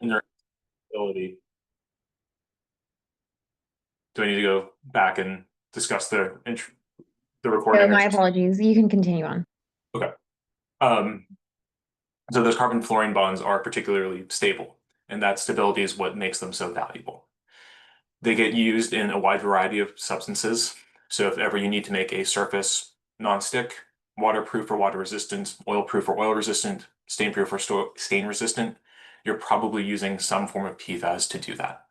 in their ability. Do I need to go back and discuss the recording? So my apologies. You can continue on. Okay. So those carbon fluorine bonds are particularly stable, and that stability is what makes them so valuable. They get used in a wide variety of substances. So if ever you need to make a surface nonstick, waterproof or water resistant, oil-proof or oil resistant, stain-proof or stain resistant, you're probably using some form of PFAS to do that.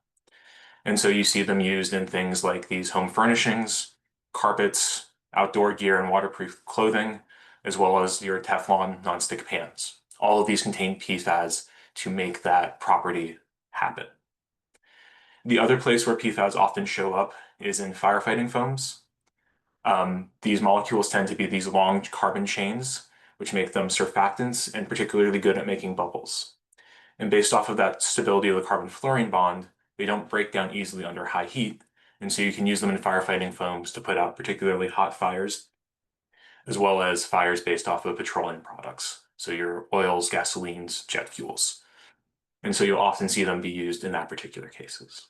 And so you see them used in things like these home furnishings, carpets, outdoor gear, and waterproof clothing, as well as your Teflon nonstick pans. All of these contain PFAS to make that property happen. The other place where PFAS often show up is in firefighting foams. These molecules tend to be these long carbon chains, which make them surfactants and particularly good at making bubbles. And based off of that stability of the carbon fluorine bond, they don't break down easily under high heat. And so you can use them in firefighting foams to put out particularly hot fires, as well as fires based off of petroleum products. So your oils, gasolines, jet fuels. And so you'll often see them be used in that particular cases.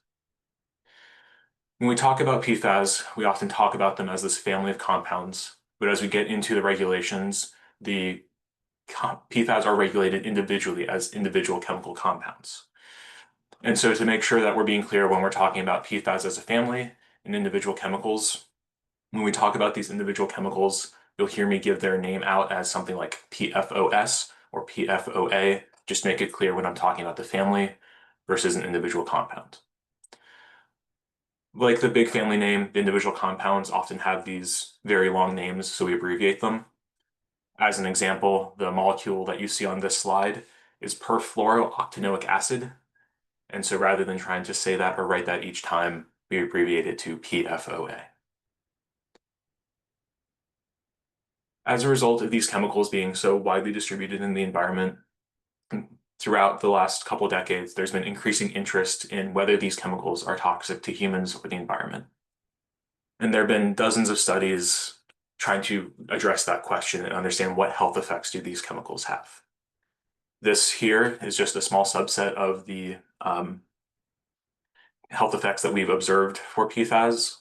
When we talk about PFAS, we often talk about them as this family of compounds, but as we get into the regulations, the PFAS are regulated individually as individual chemical compounds. And so to make sure that we're being clear when we're talking about PFAS as a family and individual chemicals, when we talk about these individual chemicals, you'll hear me give their name out as something like PFOS or PFOA, just to make it clear when I'm talking about the family versus an individual compound. Like the big family name, the individual compounds often have these very long names, so we abbreviate them. As an example, the molecule that you see on this slide is perfluorooctanoic acid. And so rather than trying to say that or write that each time, we abbreviate it to PFOA. As a result of these chemicals being so widely distributed in the environment, throughout the last couple of decades, there's been increasing interest in whether these chemicals are toxic to humans or the environment. And there have been dozens of studies trying to address that question and understand what health effects do these chemicals have. This here is just a small subset of the health effects that we've observed for PFAS.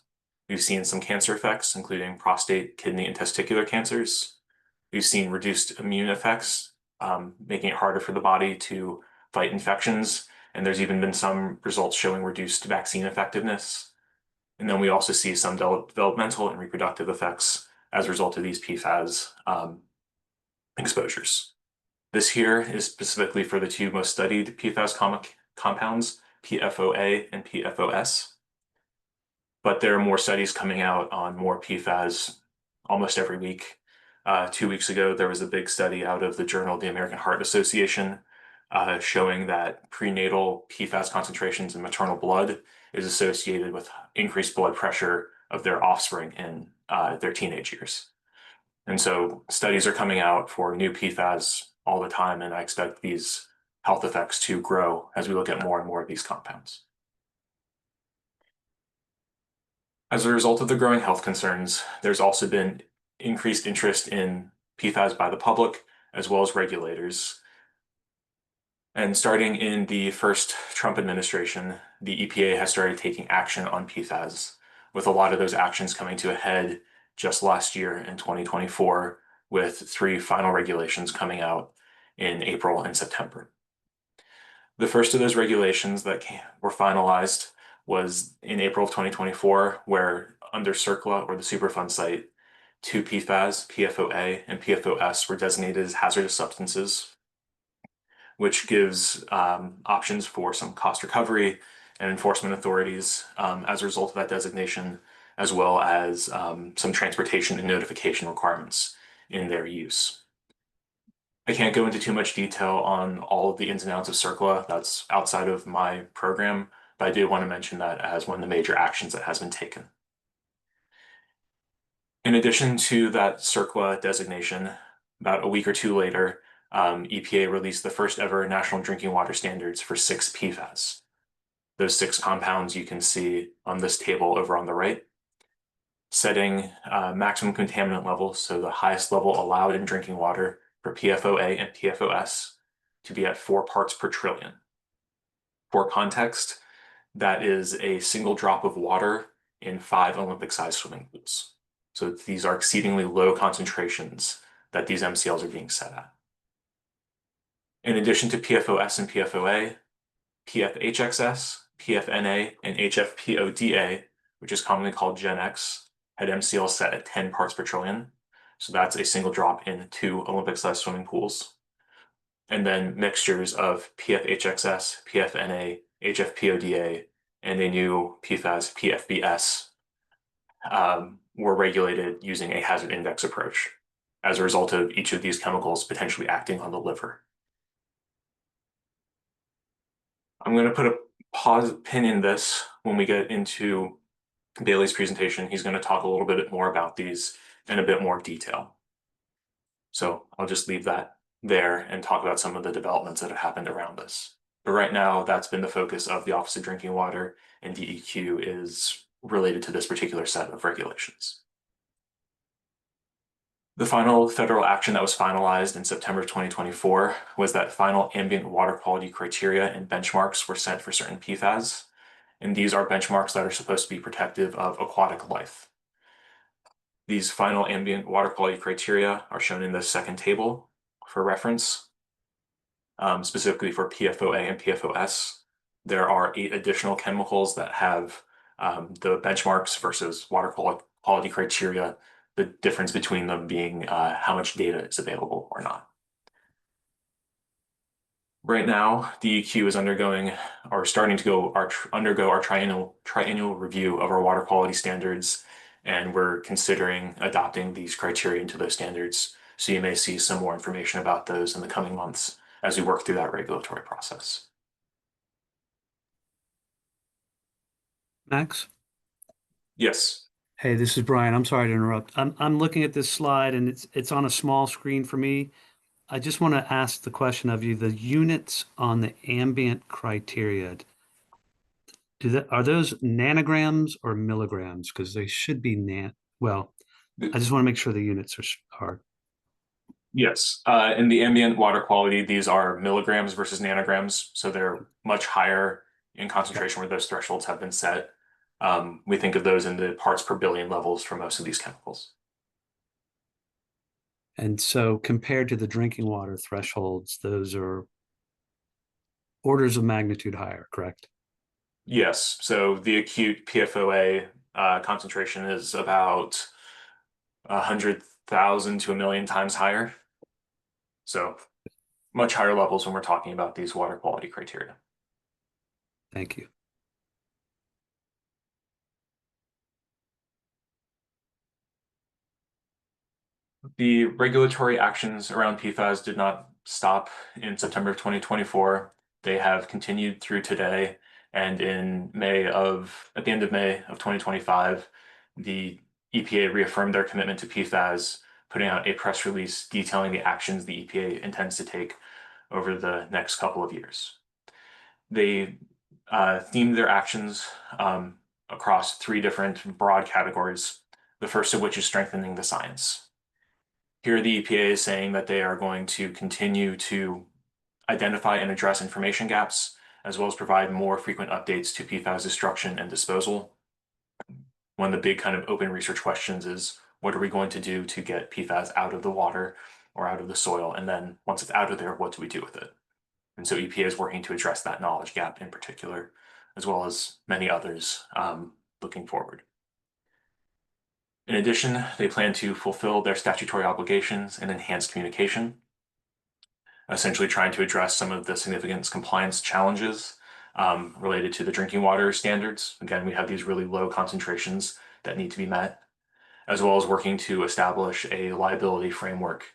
We've seen some cancer effects, including prostate, kidney, and testicular cancers. We've seen reduced immune effects, making it harder for the body to fight infections. And there's even been some results showing reduced vaccine effectiveness. And then we also see some developmental and reproductive effects as a result of these PFAS exposures. This here is specifically for the two most studied PFAS compounds, PFOA and PFOS. But there are more studies coming out on more PFAS almost every week. 2 weeks ago, there was a big study out of the Journal of the American Heart Association showing that prenatal PFAS concentrations in maternal blood is associated with increased blood pressure of their offspring in their teenage years. And so studies are coming out for new PFAS all the time, and I expect these health effects to grow as we look at more and more of these compounds. As a result of the growing health concerns, there's also been increased interest in PFAS by the public as well as regulators. And starting in the first Trump administration, the EPA has started taking action on PFAS, with a lot of those actions coming to a head just last year in 2024, with 3 final regulations coming out in April and September. The first of those regulations that were finalized was in April of 2024, where under CERCLA, or the Superfund site, 2 PFAS, PFOA and PFOS, were designated as hazardous substances, which gives options for some cost recovery and enforcement authorities as a result of that designation, as well as some transportation and notification requirements in their use. I can't go into too much detail on all of the ins and outs of CERCLA. That's outside of my program, but I do want to mention that as one of the major actions that has been taken. In addition to that CERCLA designation, about a week or 2 later, EPA released the first ever national drinking water standards for 6 PFAS. Those 6 compounds you can see on this table over on the right, setting maximum contaminant levels, so the highest level allowed in drinking water for PFOA and PFOS, to be at 4 parts per trillion. For context, that is a single drop of water in 5 Olympic-sized swimming pools. So these are exceedingly low concentrations that these MCLs are being set at. In addition to PFOS and PFOA, PFHXS, PFNA, and HFPODA, which is commonly called Gen X, had MCLs set at 10 parts per trillion. So that's a single drop in 2 Olympic-sized swimming pools. And then mixtures of PFHXS, PFNA, HFPODA, and a new PFAS, PFBS, were regulated using a hazard index approach as a result of each of these chemicals potentially acting on the liver. I'm going to put a pause pin in this when we get into Bailey's presentation. He's going to talk a little bit more about these in a bit more detail. So I'll just leave that there and talk about some of the developments that have happened around this. But right now, that's been the focus of the Office of Drinking Water, and DEQ is related to this particular set of regulations. The final federal action that was finalized in September 2024 was that final ambient water quality criteria and benchmarks were set for certain PFAS, and these are benchmarks that are supposed to be protective of aquatic life. These final ambient water quality criteria are shown in the second table for reference, specifically for PFOA and PFOS. There are 8 additional chemicals that have the benchmarks versus water quality criteria, the difference between them being how much data is available or not. Right now, DEQ is undergoing or starting to undergo our triennial review of our water quality standards, and we're considering adopting these criteria into those standards. So you may see some more information about those in the coming months as we work through that regulatory process. Max? Yes. Hey, this is Brian. I'm sorry to interrupt. I'm looking at this slide and it's on a small screen for me. I just want to ask the question of you, the units on the ambient criteria, are those nanograms or milligrams? Because they should be well, I just want to make sure the units are. Yes. In the ambient water quality, these are milligrams versus nanograms, so they're much higher in concentration where those thresholds have been set. We think of those in the parts per billion levels for most of these chemicals. And so compared to the drinking water thresholds, those are orders of magnitude higher, correct? Yes. So the acute PFOA concentration is about 100,000 to 1,000,000 times higher. So much higher levels when we're talking about these water quality criteria. Thank you. The regulatory actions around PFAS did not stop in September of 2024. They have continued through today, and at the end of May of 2025, the EPA reaffirmed their commitment to PFAS, putting out a press release detailing the actions the EPA intends to take over the next couple of years. They themed their actions across 3 different broad categories, the first of which is strengthening the science. Here, the EPA is saying that they are going to continue to identify and address information gaps, as well as provide more frequent updates to PFAS destruction and disposal. One of the big kind of open research questions is, what are we going to do to get PFAS out of the water or out of the soil? And then once it's out of there, what do we do with it? And so EPA is working to address that knowledge gap in particular, as well as many others looking forward. In addition, they plan to fulfill their statutory obligations and enhance communication, essentially trying to address some of the significant compliance challenges related to the drinking water standards. Again, we have these really low concentrations that need to be met, as well as working to establish a liability framework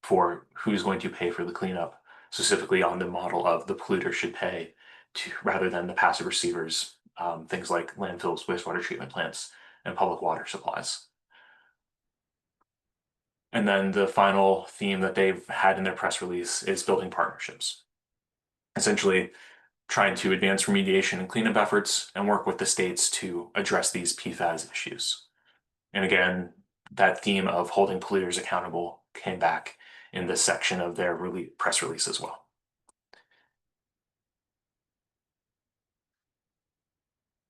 for who's going to pay for the cleanup, specifically on the model of the polluter should pay rather than the passive receivers, things like landfills, wastewater treatment plants, and public water supplies. And then the final theme that they've had in their press release is building partnerships, essentially trying to advance remediation and cleanup efforts and work with the states to address these PFAS issues. And again, that theme of holding polluters accountable came back in this section of their press release as well.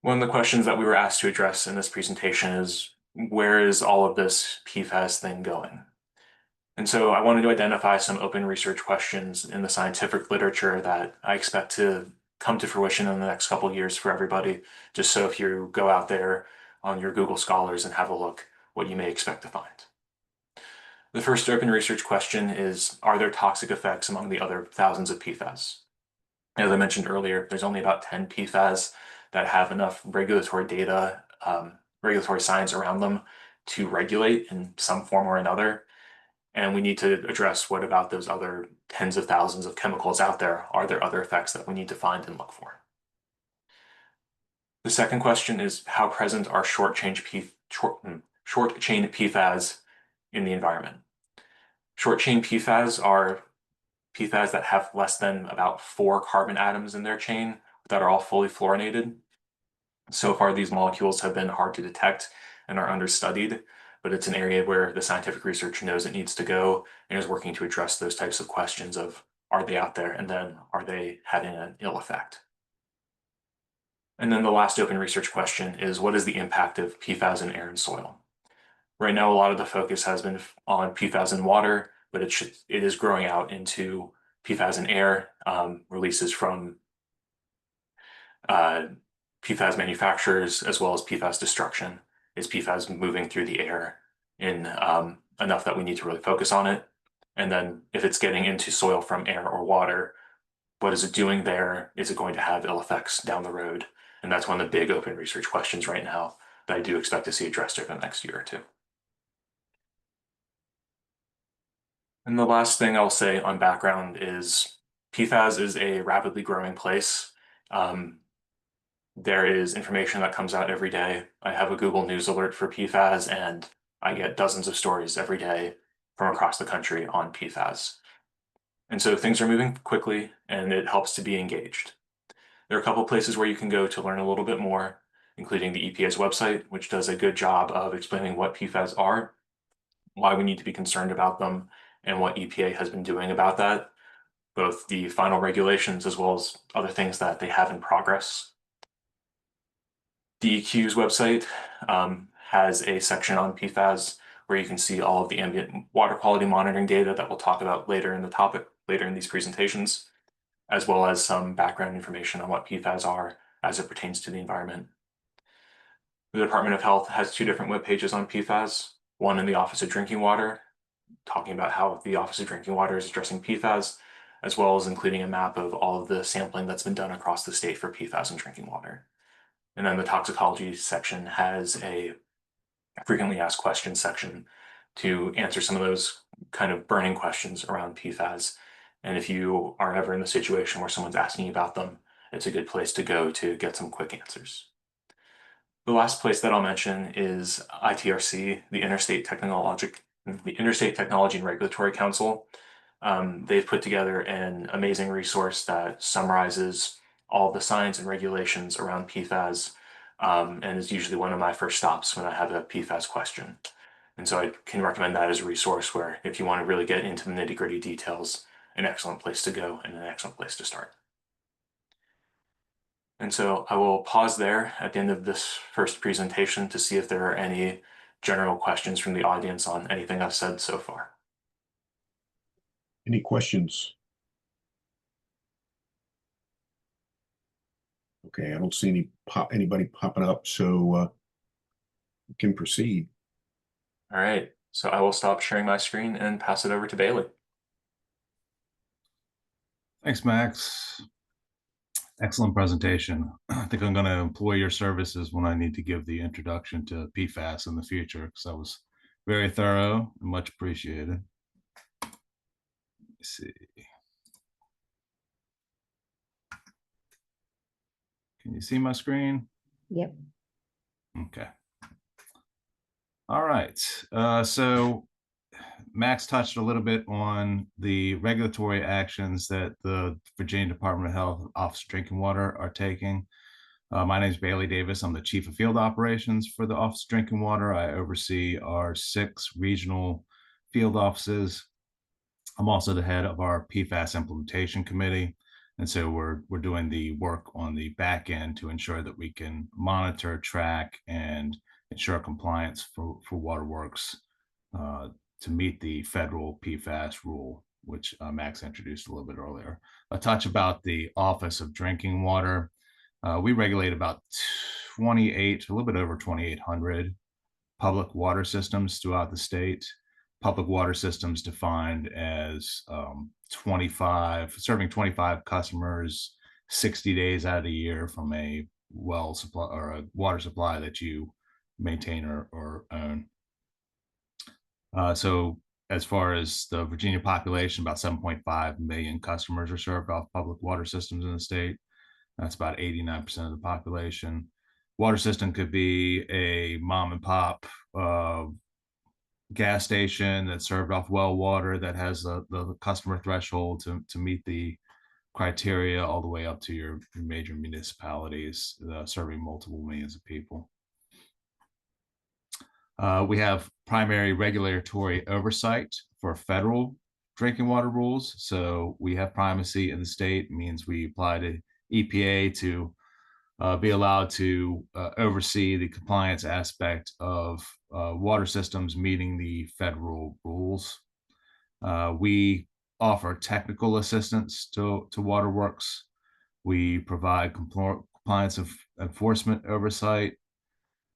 One of the questions that we were asked to address in this presentation is, where is all of this PFAS thing going? And so I wanted to identify some open research questions in the scientific literature that I expect to come to fruition in the next couple of years for everybody, just so if you go out there on your Google Scholars and have a look, what you may expect to find. The first open research question is, are there toxic effects among the other thousands of PFAS? As I mentioned earlier, there's only about 10 PFAS that have enough regulatory data, regulatory science around them to regulate in some form or another. And we need to address, what about those other tens of thousands of chemicals out there? Are there other effects that we need to find and look for? The second question is, how present are short chain PFAS in the environment? Short chain PFAS are PFAS that have less than about 4 carbon atoms in their chain that are all fully fluorinated. So far, these molecules have been hard to detect and are understudied, but it's an area where the scientific research knows it needs to go and is working to address those types of questions of, are they out there, and then are they having an ill effect? And then the last open research question is, what is the impact of PFAS in air and soil? Right now, a lot of the focus has been on PFAS in water, but it is growing out into PFAS in air, releases from PFAS manufacturers, as well as PFAS destruction. Is PFAS moving through the air in enough that we need to really focus on it? And then if it's getting into soil from air or water, what is it doing there? Is it going to have ill effects down the road? And that's one of the big open research questions right now that I do expect to see addressed over the next year or two. And the last thing I'll say on background is, PFAS is a rapidly growing place. There is information that comes out every day. I have a Google News alert for PFAS, and I get dozens of stories every day from across the country on PFAS. And so things are moving quickly, and it helps to be engaged. There are a couple places where you can go to learn a little bit more, including the EPA's website, which does a good job of explaining what PFAS are, why we need to be concerned about them, and what EPA has been doing about that, both the final regulations as well as other things that they have in progress. DEQ's website has a section on PFAS where you can see all of the ambient water quality monitoring data that we'll talk about later in these presentations, as well as some background information on what PFAS are as it pertains to the environment. The Department of Health has 2 different web pages on PFAS, one in the Office of Drinking Water, talking about how the Office of Drinking Water is addressing PFAS, as well as including a map of all of the sampling that's been done across the state for PFAS in drinking water. And then the toxicology section has a frequently asked questions section to answer some of those kind of burning questions around PFAS. And if you are ever in the situation where someone's asking about them, it's a good place to go to get some quick answers. The last place that I'll mention is ITRC, the Interstate Technology and Regulatory Council. They've put together an amazing resource that summarizes all the science and regulations around PFAS, and is usually one of my first stops when I have a PFAS question. And so I can recommend that as a resource where, if you want to really get into the nitty-gritty details, an excellent place to go and an excellent place to start. And so I will pause there at the end of this first presentation to see if there are any general questions from the audience on anything I've said so far. Any questions? Okay, I don't see anybody popping up, so we can proceed. All right, so I will stop sharing my screen and pass it over to Bailey. Thanks, Max. Excellent presentation. I think I'm going to employ your services when I need to give the introduction to PFAS in the future, because that was very thorough and much appreciated. Let's see. Can you see my screen? Yep. Okay. All right. So Max touched a little bit on the regulatory actions that the Virginia Department of Health Office of Drinking Water are taking. My name is Bailey Davis. I'm the Chief of Field Operations for the Office of Drinking Water. I oversee our 6 regional field offices. I'm also the head of our PFAS Implementation Committee, And so we're doing the work on the back end to ensure that we can monitor, track, and ensure compliance for waterworks to meet the federal PFAS rule, which Max introduced a little bit earlier. A touch about the Office of Drinking Water. We regulate about 28, a little bit over 2,800 public water systems throughout the state. Public water systems defined as 25, serving 25 customers 60 days out of the year from a well supply or a water supply that you maintain or own. So as far as the Virginia population, about 7.5 million customers are served off public water systems in the state. That's about 89% of the population. Water system could be a mom and pop gas station that's served off well water that has the customer threshold to meet the criteria, all the way up to your major municipalities serving multiple millions of people. We have primary regulatory oversight for federal drinking water rules. So we have primacy in the state. It means we apply to EPA to be allowed to oversee the compliance aspect of water systems meeting the federal rules. We offer technical assistance to waterworks. We provide compliance enforcement oversight.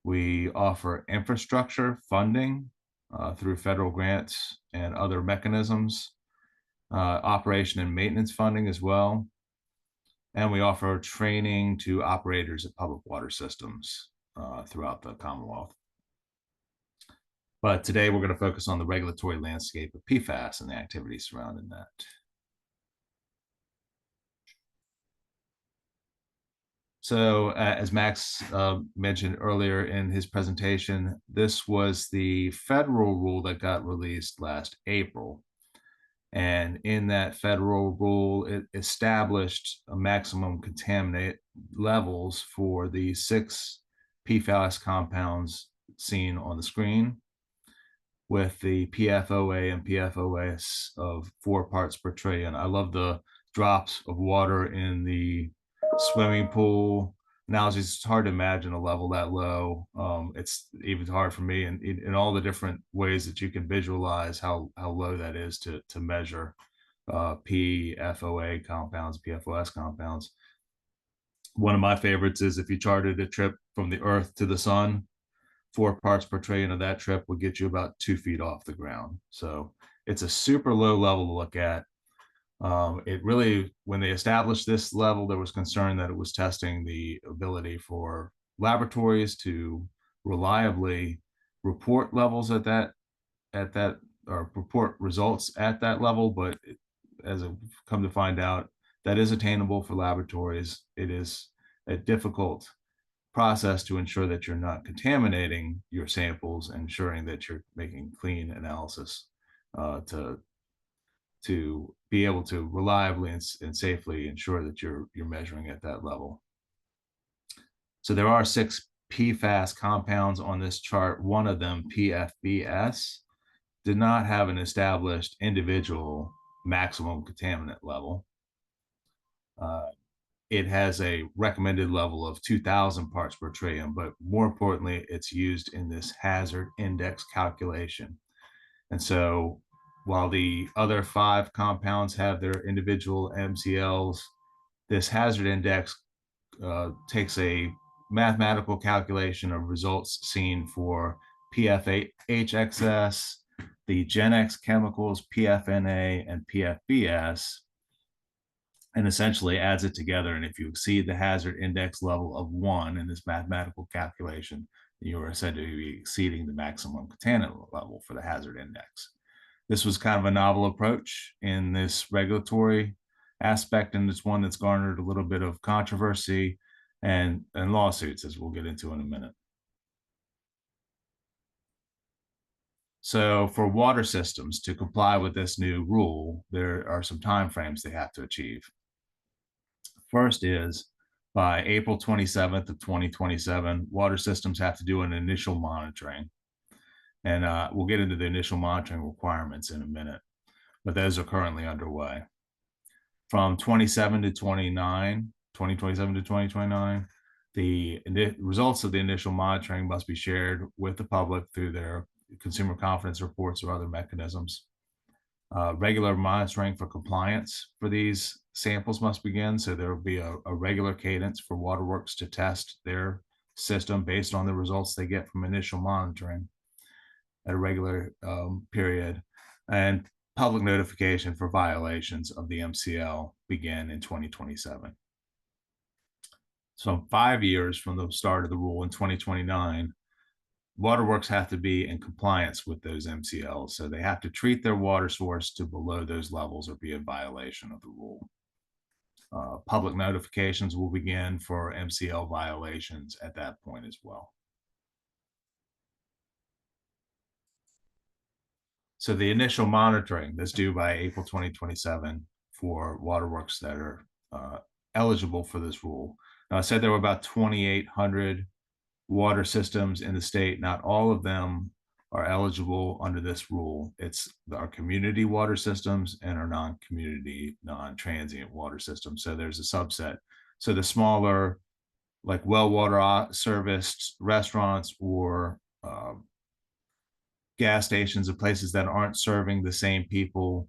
We offer infrastructure funding through federal grants and other mechanisms, operation and maintenance funding as well. And we offer training to operators of public water systems throughout the Commonwealth. But today we're going to focus on the regulatory landscape of PFAS and the activities surrounding that. So as Max mentioned earlier in his presentation, this was the federal rule that got released last April. And in that federal rule, it established a maximum contaminant levels for the 6 PFAS compounds seen on the screen, with the PFOA and PFOS of 4 parts per trillion. I love the drops of water in the swimming pool analogies. It's hard to imagine a level that low. It's even hard for me, and in all the different ways that you can visualize how low that is to measure PFOA compounds, PFOS compounds. One of my favorites is if you charted a trip from the Earth to the sun, 4 parts per trillion of that trip would get you about 2 feet off the ground. So it's a super low level to look at. It really, when they established this level, there was concern that it was testing the ability for laboratories to reliably report levels at that, or report results at that level. But as I've come to find out, that is attainable for laboratories. It is a difficult process to ensure that you're not contaminating your samples, ensuring that you're making clean analysis to be able to reliably and safely ensure that you're measuring at that level. So there are 6 PFAS compounds on this chart. One of them, PFBS, did not have an established individual maximum contaminant level. It has a recommended level of 2,000 parts per trillion, but more importantly, it's used in this hazard index calculation. And so while the other 5 compounds have their individual MCLs, this hazard index takes a mathematical calculation of results seen for PFHXS, the GenX chemicals, PFNA, and PFBS, and essentially adds it together. And if you exceed the hazard index level of 1 in this mathematical calculation, you are said to be exceeding the maximum contaminant level for the hazard index. This was kind of a novel approach in this regulatory aspect, and it's one that's garnered a little bit of controversy and lawsuits, as we'll get into in a minute. So for water systems to comply with this new rule, there are some timeframes they have to achieve. First is by April 27th of 2027, water systems have to do an initial monitoring. And we'll get into the initial monitoring requirements in a minute, but those are currently underway. From 2027 to 2029, the results of the initial monitoring must be shared with the public through their consumer confidence reports or other mechanisms. Regular monitoring for compliance for these samples must begin. So there will be a regular cadence for waterworks to test their system based on the results they get from initial monitoring at a regular period. And public notification for violations of the MCL begin in 2027. So 5 years from the start of the rule in 2029, waterworks have to be in compliance with those MCLs. So they have to treat their water source to below those levels or be in violation of the rule. Public notifications will begin for MCL violations at that point as well. So the initial monitoring that's due by April 2027 for waterworks that are eligible for this rule. Now, I said there were about 2,800 water systems in the state. Not all of them are eligible under this rule. It's our community water systems and our non-community, non-transient water systems. So there's a subset. So the smaller, like well water serviced restaurants or gas stations and places that aren't serving the same people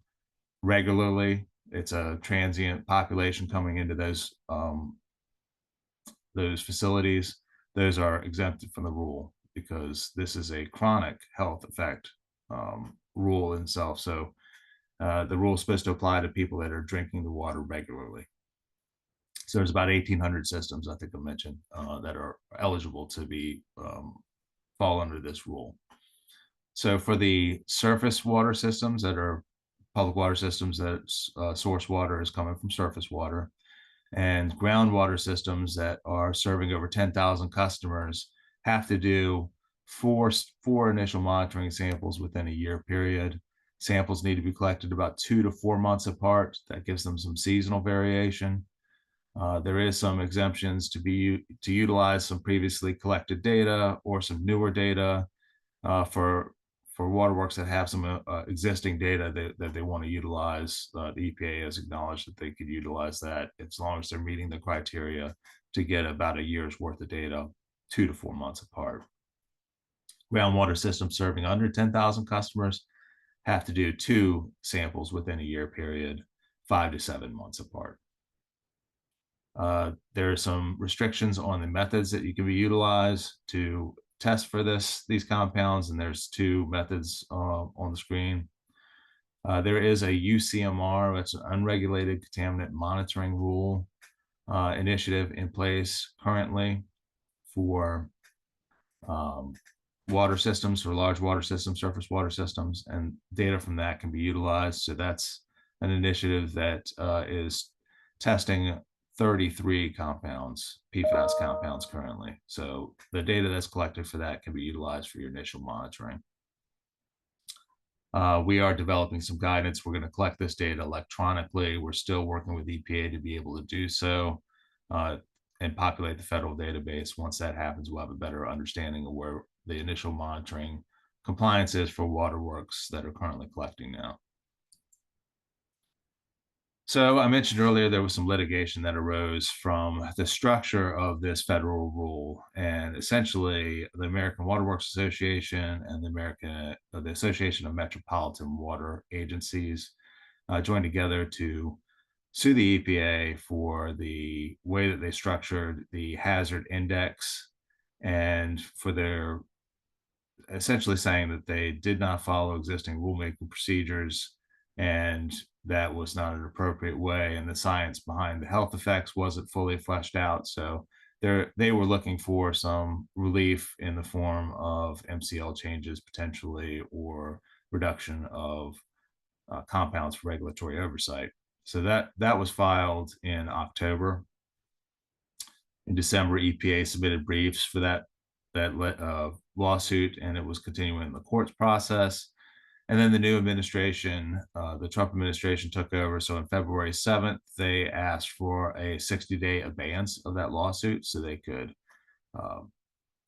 regularly. It's a transient population coming into those facilities. Those are exempted from the rule because this is a chronic health effect rule in itself. So the rule is supposed to apply to people that are drinking the water regularly. So there's about 1,800 systems, I think I mentioned, that are eligible to be fall under this rule. So for the surface water systems that are public water systems that source water is coming from surface water, and groundwater systems that are serving over 10,000 customers have to do four initial monitoring samples within a year period. Samples need to be collected about 2 to 4 months apart. That gives them some seasonal variation. There is some exemptions to utilize some previously collected data or some newer data for waterworks that have some existing data that they want to utilize. The EPA has acknowledged that they could utilize that as long as they're meeting the criteria to get about a year's worth of data 2 to 4 months apart. Groundwater systems serving under 10,000 customers have to do 2 samples within a year period, 5 to 7 months apart. There are some restrictions on the methods that you can be utilized to test for these compounds, and there's 2 methods on the screen. There is a UCMR, that's an unregulated contaminant monitoring rule initiative in place currently for water systems, for large water systems, surface water systems, and data from that can be utilized. So that's an initiative that is testing 33 compounds, PFAS compounds currently. So the data that's collected for that can be utilized for your initial monitoring. We are developing some guidance. We're going to collect this data electronically. We're still working with EPA to be able to do so and populate the federal database. Once that happens, we'll have a better understanding of where the initial monitoring compliance is for waterworks that are currently collecting now. So I mentioned earlier there was some litigation that arose from the structure of this federal rule, and essentially the American Waterworks Association and the Association of Metropolitan Water Agencies joined together to sue the EPA for the way that they structured the hazard index, and for their essentially saying that they did not follow existing rulemaking procedures, and that was not an appropriate way, and the science behind the health effects wasn't fully fleshed out. So they were looking for some relief in the form of MCL changes potentially, or reduction of compounds for regulatory oversight. So that was filed in October. In December, EPA submitted briefs for that lawsuit, and it was continuing the courts process. And then the new administration, the Trump administration, took over. So on February 7th, they asked for a 60-day abeyance of that lawsuit so they could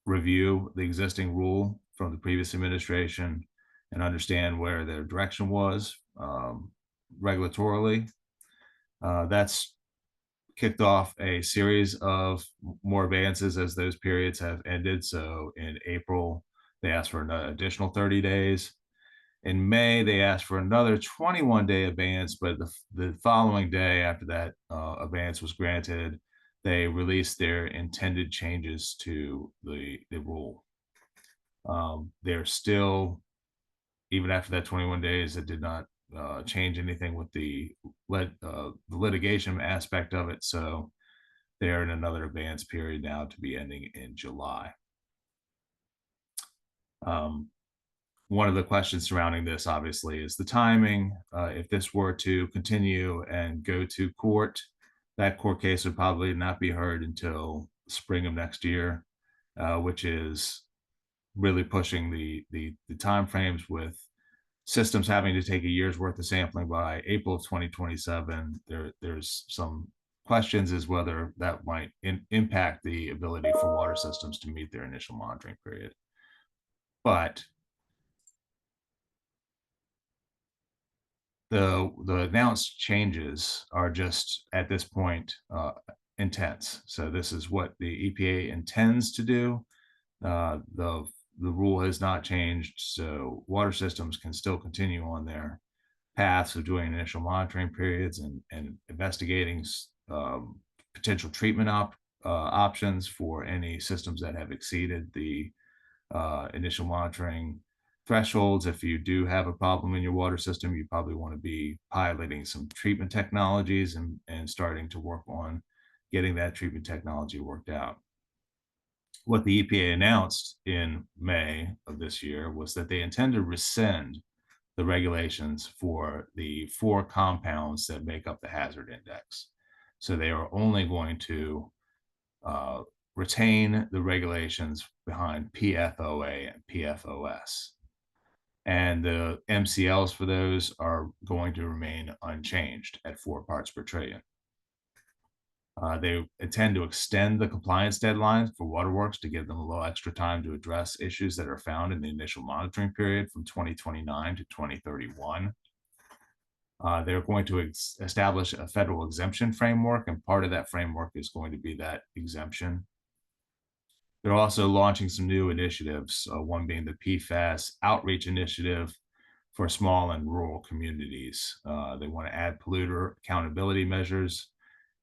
review the existing rule from the previous administration and understand where their direction was regulatorily. That's kicked off a series of more advances as those periods have ended. So in April, they asked for an additional 30 days. In May, they asked for another 21-day advance, but the following day after that advance was granted, they released their intended changes to the rule. They're still, even after that 21 days, it did not change anything with the litigation aspect of it. So they're in another advance period now to be ending in July. One of the questions surrounding this, obviously, is the timing. If this were to continue and go to court, that court case would probably not be heard until spring of next year, which is really pushing the timeframes with systems having to take a year's worth of sampling by April of 2027. There's some questions as whether that might impact the ability for water systems to meet their initial monitoring period. But the announced changes are just at this point intense. So this is what the EPA intends to do. The rule has not changed, so water systems can still continue on their paths of doing initial monitoring periods and investigating potential treatment options for any systems that have exceeded the initial monitoring thresholds. If you do have a problem in your water system, you probably want to be piloting some treatment technologies and starting to work on getting that treatment technology worked out. What the EPA announced in May of this year was that they intend to rescind the regulations for the 4 compounds that make up the hazard index. So they are only going to retain the regulations behind PFOA and PFOS. And the MCLs for those are going to remain unchanged at 4 parts per trillion. They intend to extend the compliance deadlines for waterworks to give them a little extra time to address issues that are found in the initial monitoring period from 2029 to 2031. They're going to establish a federal exemption framework, and part of that framework is going to be that exemption. They're also launching some new initiatives, one being the PFAS outreach initiative for small and rural communities. They want to add polluter accountability measures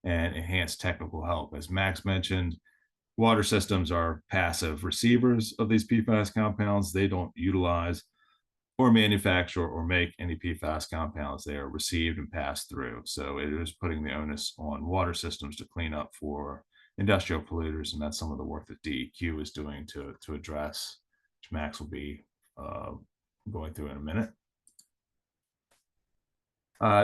and enhance technical help. As Max mentioned, water systems are passive receivers of these PFAS compounds. They don't utilize or manufacture or make any PFAS compounds. They are received and passed through. So it is putting the onus on water systems to clean up for industrial polluters, and that's some of the work that DEQ is doing to address, which Max will be going through in a minute.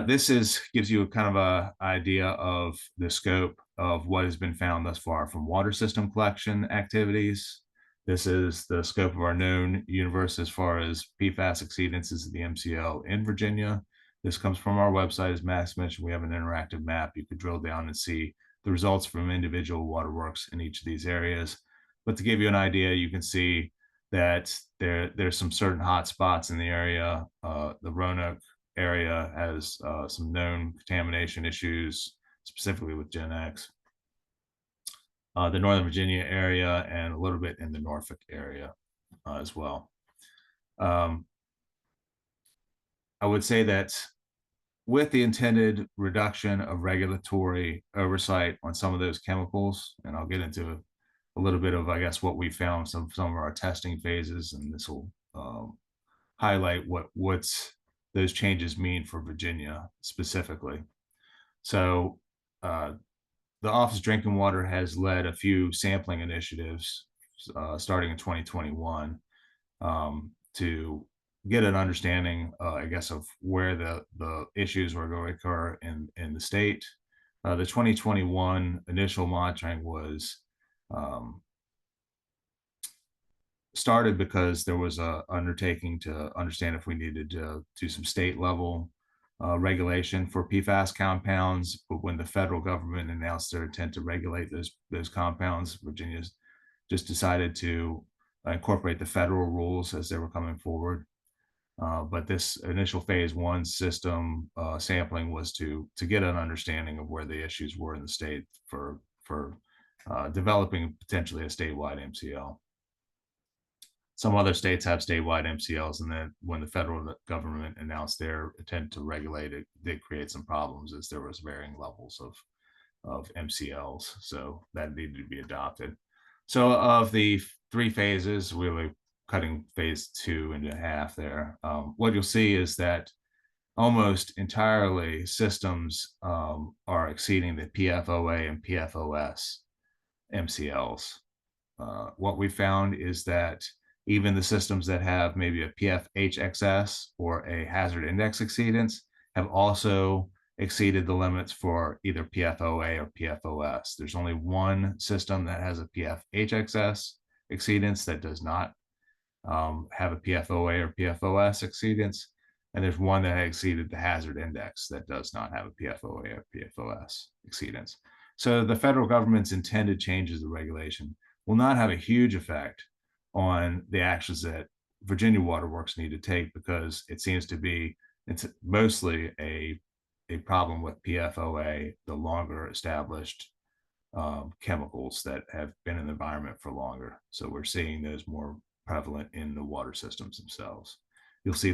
This gives you kind of an idea of the scope of what has been found thus far from water system collection activities. This is the scope of our known universe as far as PFAS exceedances of the MCL in Virginia. This comes from our website. As Max mentioned, we have an interactive map. You could drill down and see the results from individual waterworks in each of these areas. But to give you an idea, you can see that there's some certain hot spots in the area. The Roanoke area has some known contamination issues, specifically with Gen X. The Northern Virginia area and a little bit in the Norfolk area as well. I would say that with the intended reduction of regulatory oversight on some of those chemicals, and I'll get into a little bit of, I guess, what we found some of our testing phases, and this will highlight what's those changes mean for Virginia specifically. So the Office of Drinking Water has led a few sampling initiatives starting in 2021 to get an understanding, I guess, of where the issues were going to occur in the state. The 2021 initial monitoring was started because there was a undertaking to understand if we needed to do some state level regulation for PFAS compounds. But when the federal government announced their intent to regulate those compounds, Virginia just decided to incorporate the federal rules as they were coming forward. But this initial phase 1 system sampling was to get an understanding of where the issues were in the state for developing potentially a statewide MCL. Some other states have statewide MCLs, and then when the federal government announced their intent to regulate it, did create some problems as there was varying levels of MCLs. So that needed to be adopted. So of the 3 phases, we were cutting phase 2 into half there. What you'll see is that almost entirely systems are exceeding the PFOA and PFOS MCLs. What we found is that even the systems that have maybe a PFH excess or a hazard index exceedance have also exceeded the limits for either PFOA or PFOS. There's only one system that has a PFH excess exceedance that does not have a PFOA or PFOS exceedance, and there's one that exceeded the hazard index that does not have a PFOA or PFOS exceedance. So the federal government's intended changes to regulation will not have a huge effect on the actions that Virginia Water Works need to take, because it seems to be, it's mostly a problem with PFOA, the longer established chemicals that have been in the environment for longer. So we're seeing those more prevalent in the water systems themselves. You'll see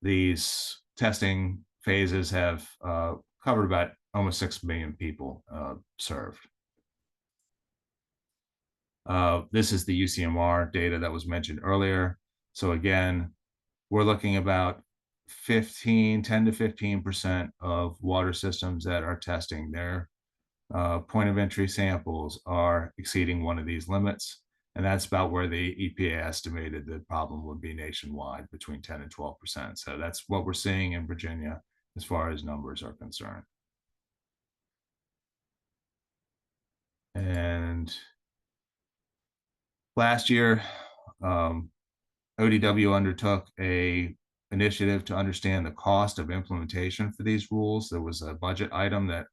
these testing phases have covered about almost 6 million people served. This is the UCMR data that was mentioned earlier. So again, we're looking about 10 to 15% of water systems that are testing their point of entry samples are exceeding one of these limits. And that's about where the EPA estimated the problem would be nationwide, between 10 and 12%. So that's what we're seeing in Virginia as far as numbers are concerned. And last year, ODW undertook an initiative to understand the cost of implementation for these rules. There was a budget item that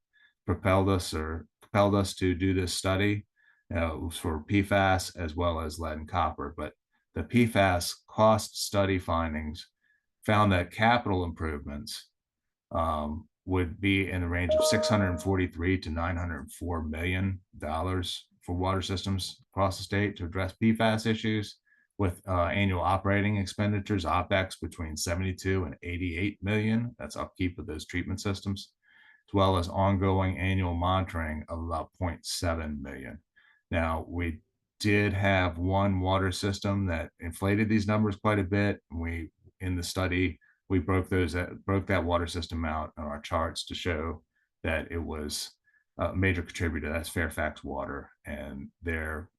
propelled us to do this study. It was for PFAS as well as lead and copper. But the PFAS cost study findings found that capital improvements would be in the range of $643 to $904 million for water systems across the state to address PFAS issues, with annual operating expenditures, OPEX, between 72 and 88 million. That's upkeep of those treatment systems, as well as ongoing annual monitoring of about 0.7 million. Now, we did have one water system that inflated these numbers quite a bit. In the study, we broke that water system out on our charts to show that it was a major contributor. That's Fairfax Water, and their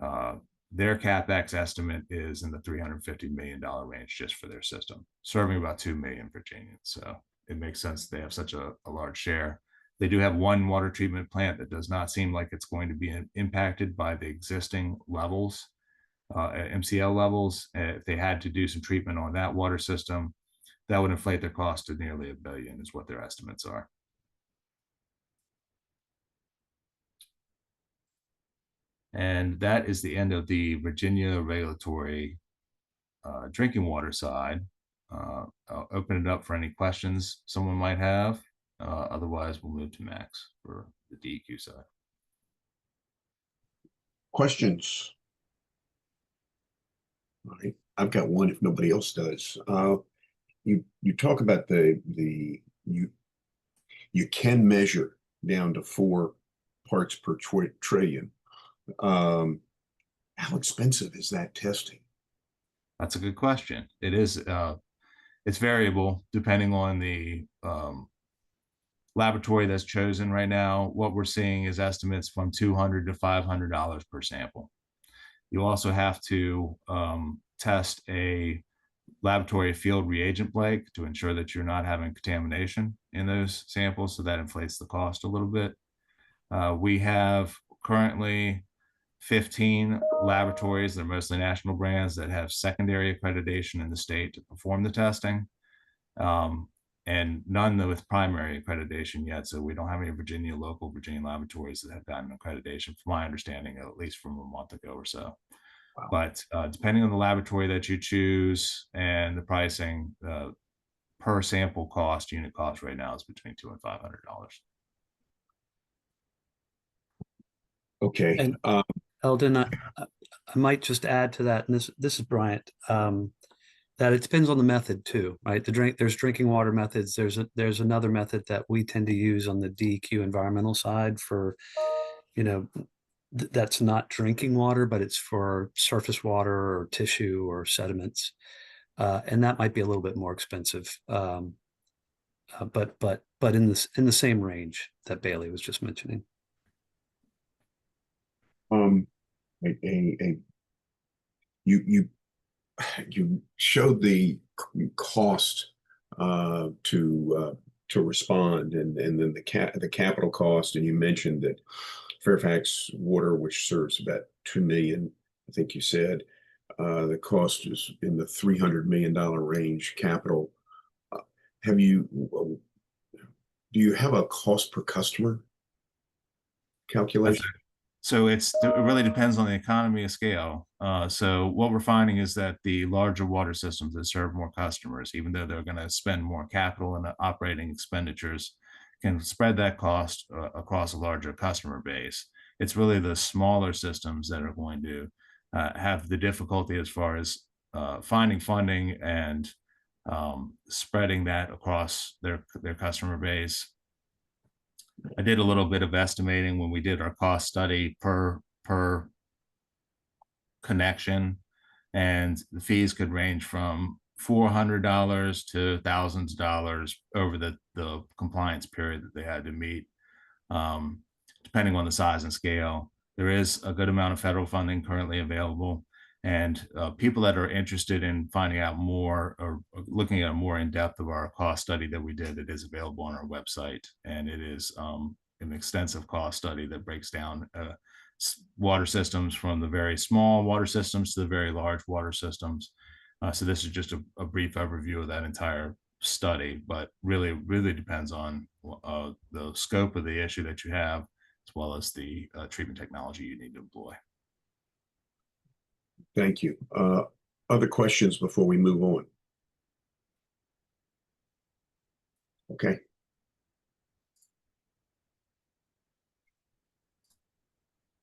CapEx estimate is in the $350 million range just for their system, serving about 2 million Virginians. So it makes sense they have such a large share. They do have one water treatment plant that does not seem like it's going to be impacted by the existing levels, MCL levels. If they had to do some treatment on that water system, that would inflate their cost to nearly $1 billion, is what their estimates are. And that is the end of the Virginia regulatory drinking water side. I'll open it up for any questions someone might have. Otherwise, we'll move to Max for the DEQ side. Questions? All right, I've got one if nobody else does. You talk about you can measure down to 4 parts per trillion. How expensive is that testing? That's a good question. It is. It's variable depending on the laboratory that's chosen. Right now, what we're seeing is estimates from $200 to $500 per sample. You also have to test a laboratory field reagent blank to ensure that you're not having contamination in those samples, so that inflates the cost a little bit. We have currently 15 laboratories, they're mostly national brands, that have secondary accreditation in the state to perform the testing, and none with primary accreditation yet. So we don't have any local Virginia laboratories that have gotten accreditation, from my understanding, at least from a month ago or so. But depending on the laboratory that you choose and the pricing, per sample cost, unit cost right now is between $200 and $500. Okay. And Eldon, I might just add to that, and this is Bryant, that it depends on the method too, right? There's drinking water methods. There's another method that we tend to use on the DEQ environmental side for, that's not drinking water, but it's for surface water or tissue or sediments, and that might be a little bit more expensive, but in the same range that Bailey was just mentioning. You showed the cost to respond, and then the capital cost, and you mentioned that Fairfax Water, which serves about 2 million, I think you said, the cost is in the $300 million range capital. Do you have a cost per customer calculation? So it really depends on the economy of scale. So what we're finding is that the larger water systems that serve more customers, even though they're going to spend more capital and operating expenditures, can spread that cost across a larger customer base. It's really the smaller systems that are going to have the difficulty as far as finding funding and spreading that across their customer base. I did a little bit of estimating when we did our cost study per connection, and the fees could range from $400 to thousands of dollars over the compliance period that they had to meet, depending on the size and scale. There is a good amount of federal funding currently available, and people that are interested in finding out more or looking at more in depth of our cost study that we did, it is available on our website, and it is an extensive cost study that breaks down water systems from the very small water systems to the very large water systems. So this is just a brief overview of that entire study, but really depends on the scope of the issue that you have, as well as the treatment technology you need to employ. Thank you. Other questions before we move on? Okay.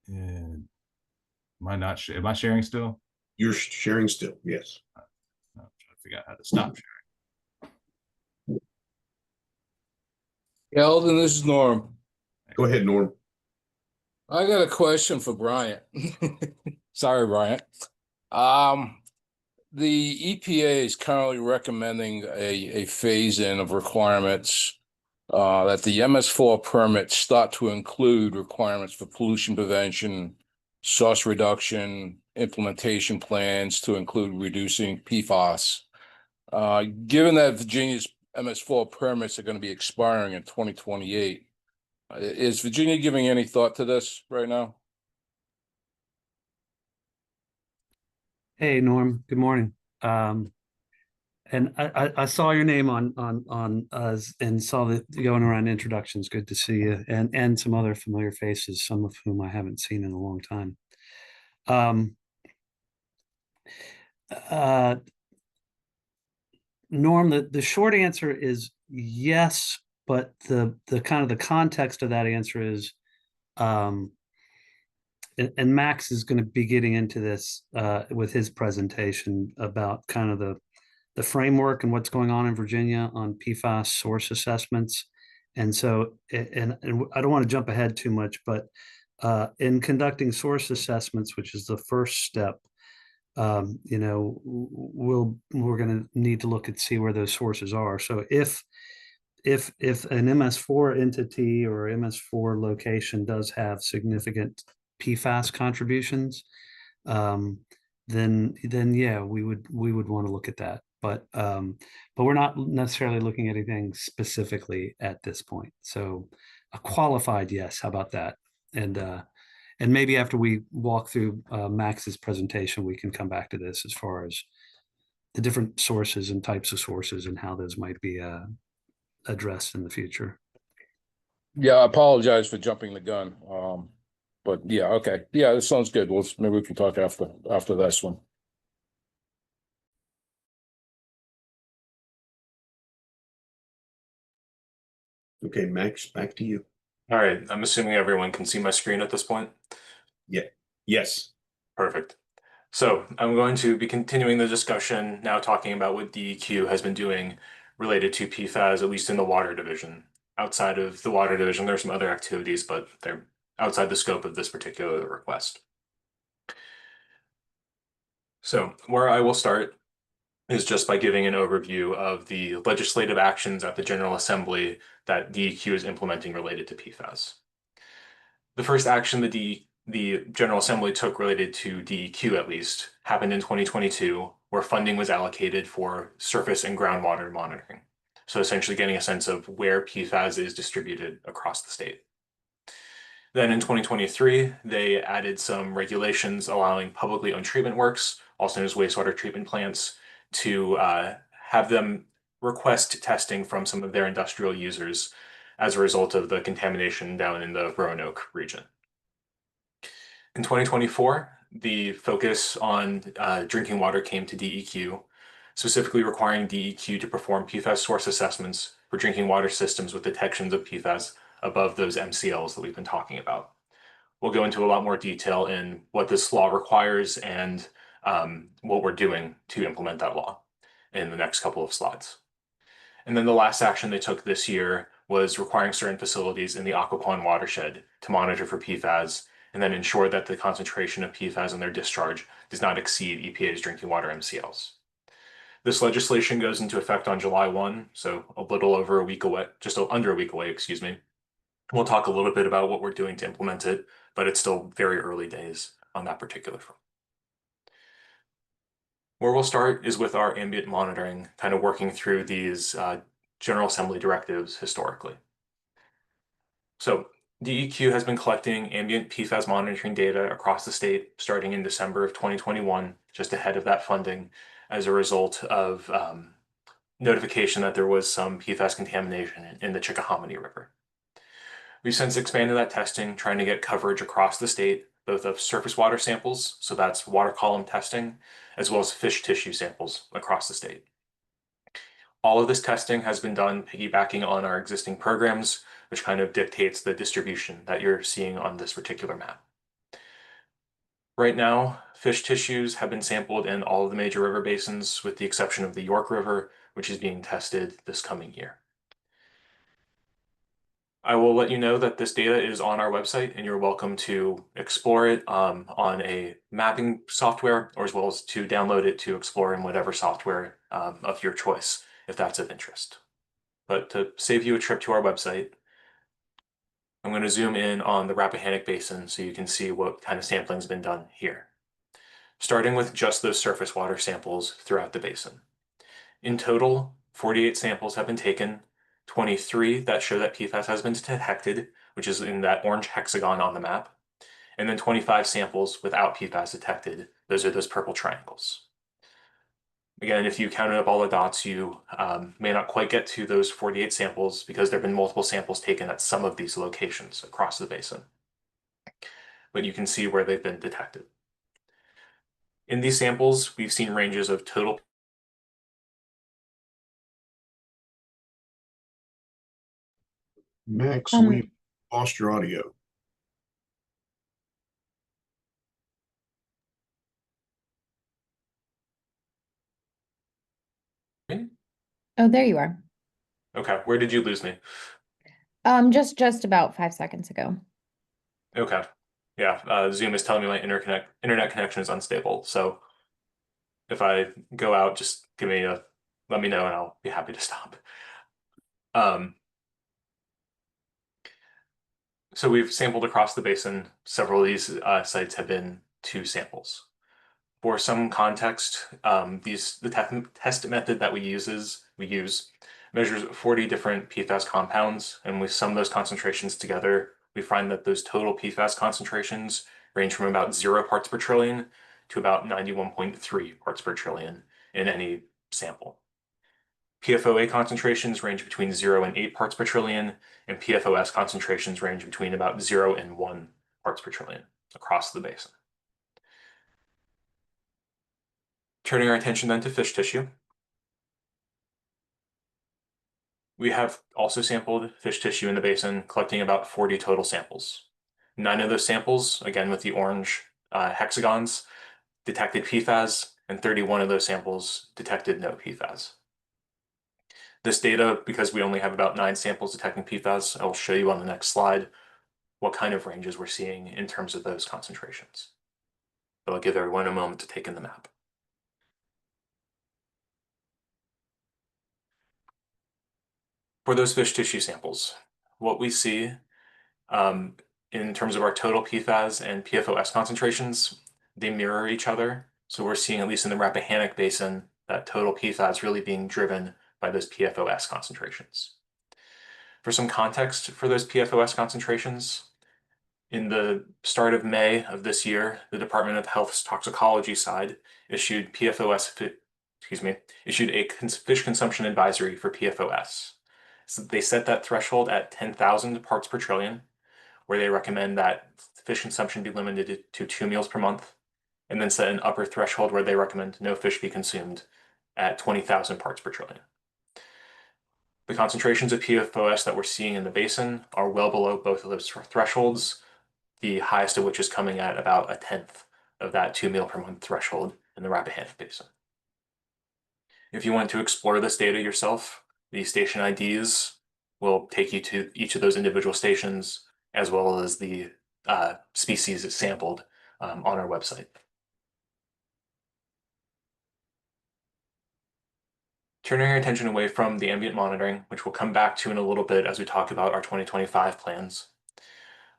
And am I sharing still? You're sharing still, yes. I'm trying to figure out how to stop sharing. Eldon, this is Norm. Go ahead, Norm. I got a question for Bryant. Sorry, Bryant. The EPA is currently recommending a phase-in of requirements that the MS4 permits start to include requirements for pollution prevention, source reduction, implementation plans to include reducing PFAS. Given that Virginia's MS4 permits are going to be expiring in 2028, is Virginia giving any thought to this right now? Hey, Norm, good morning. And I saw your name on and saw that going around introductions. Good to see you, and some other familiar faces, some of whom I haven't seen in a long time. Norm, the short answer is yes, but the kind of the context of that answer is, and Max is going to be getting into this with his presentation about kind of the framework and what's going on in Virginia on PFAS source assessments. And so, and I don't want to jump ahead too much, but in conducting source assessments, which is the first step, we're going to need to look at see where those sources are. So if an MS4 entity or MS4 location does have significant PFAS contributions, then yeah, we would want to look at that. But we're not necessarily looking at anything specifically at this point. So a qualified yes, how about that? And maybe after we walk through Max's presentation, we can come back to this as far as the different sources and types of sources and how those might be addressed in the future. Yeah, I apologize for jumping the gun. But yeah, okay. Yeah, that sounds good. Well, maybe we can talk after this one. Okay, Max, back to you. All right, I'm assuming everyone can see my screen at this point. Yeah. Yes. Perfect. So I'm going to be continuing the discussion now, talking about what DEQ has been doing related to PFAS, at least in the water division. Outside of the water division, there's some other activities, but they're outside the scope of this particular request. So where I will start is just by giving an overview of the legislative actions at the General Assembly that DEQ is implementing related to PFAS. The first action the General Assembly took related to DEQ, at least, happened in 2022, where funding was allocated for surface and groundwater monitoring. So essentially getting a sense of where PFAS is distributed across the state. Then in 2023, they added some regulations allowing publicly owned treatment works, also known as wastewater treatment plants, to have them request testing from some of their industrial users as a result of the contamination down in the Roanoke region. In 2024, the focus on drinking water came to DEQ, specifically requiring DEQ to perform PFAS source assessments for drinking water systems with detections of PFAS above those MCLs that we've been talking about. We'll go into a lot more detail in what this law requires and what we're doing to implement that law in the next couple of slides. And then the last action they took this year was requiring certain facilities in the Occoquan watershed to monitor for PFAS and then ensure that the concentration of PFAS in their discharge does not exceed EPA's drinking water MCLs. This legislation goes into effect on July 1, so a little over a week away, just under a week away, excuse me. We'll talk a little bit about what we're doing to implement it, but it's still very early days on that particular front. Where we'll start is with our ambient monitoring, kind of working through these General Assembly directives historically. So DEQ has been collecting ambient PFAS monitoring data across the state starting in December of 2021, just ahead of that funding, as a result of notification that there was some PFAS contamination in the Chickahominy River. We've since expanded that testing, trying to get coverage across the state, both of surface water samples, so that's water column testing, as well as fish tissue samples across the state. All of this testing has been done piggybacking on our existing programs, which kind of dictates the distribution that you're seeing on this particular map. Right now, fish tissues have been sampled in all of the major river basins, with the exception of the York River, which is being tested this coming year. I will let you know that this data is on our website and you're welcome to explore it on a mapping software, or as well as to download it to explore in whatever software of your choice, if that's of interest. But to save you a trip to our website, I'm going to zoom in on the Rappahannock Basin so you can see what kind of sampling has been done here. Starting with just those surface water samples throughout the basin. In total, 48 samples have been taken, 23 that show that PFAS has been detected, which is in that orange hexagon on the map, and then 25 samples without PFAS detected. Those are those purple triangles. Again, if you counted up all the dots, you may not quite get to those 48 samples because there have been multiple samples taken at some of these locations across the basin. But you can see where they've been detected. In these samples, we've seen ranges of total Max, Um, we lost your audio. Oh, there you are. Okay, where did you lose me? Just about 5 seconds ago. Okay. Yeah, Zoom is telling me my internet connection is unstable. So if I go out, just let me know and I'll be happy to stop. So we've sampled across the basin. Several of these sites have been 2 samples. For some context, the test method that we use measures 40 different PFAS compounds, and we sum those concentrations together, we find that those total PFAS concentrations range from about 0 parts per trillion to about 91.3 parts per trillion in any sample. PFOA concentrations range between 0 and 8 parts per trillion, and PFOS concentrations range between about 0 and 1 parts per trillion across the basin. Turning our attention then to fish tissue. We have also sampled fish tissue in the basin, collecting about 40 total samples. 9 of those samples, again with the orange hexagons, detected PFAS, and 31 of those samples detected no PFAS. This data, because we only have about 9 samples detecting PFAS, I will show you on the next slide what kind of ranges we're seeing in terms of those concentrations. But I'll give everyone a moment to take in the map. For those fish tissue samples, what we see in terms of our total PFAS and PFOS concentrations, they mirror each other. So we're seeing, at least in the Rappahannock Basin, that total PFAS really being driven by those PFOS concentrations. For some context for those PFOS concentrations, in the start of May of this year, the Department of Health's toxicology side issued issued a fish consumption advisory for PFOS. So they set that threshold at 10,000 parts per trillion, where they recommend that fish consumption be limited to 2 meals per month, and then set an upper threshold where they recommend no fish be consumed at 20,000 parts per trillion. The concentrations of PFOS that we're seeing in the basin are well below both of those thresholds, the highest of which is coming at about 1/10 of that 2 meal per month threshold in the Rappahannock Basin. If you want to explore this data yourself, the station IDs will take you to each of those individual stations, as well as the species sampled on our website. Turning our attention away from the ambient monitoring, which we'll come back to in a little bit as we talk about our 2025 plans.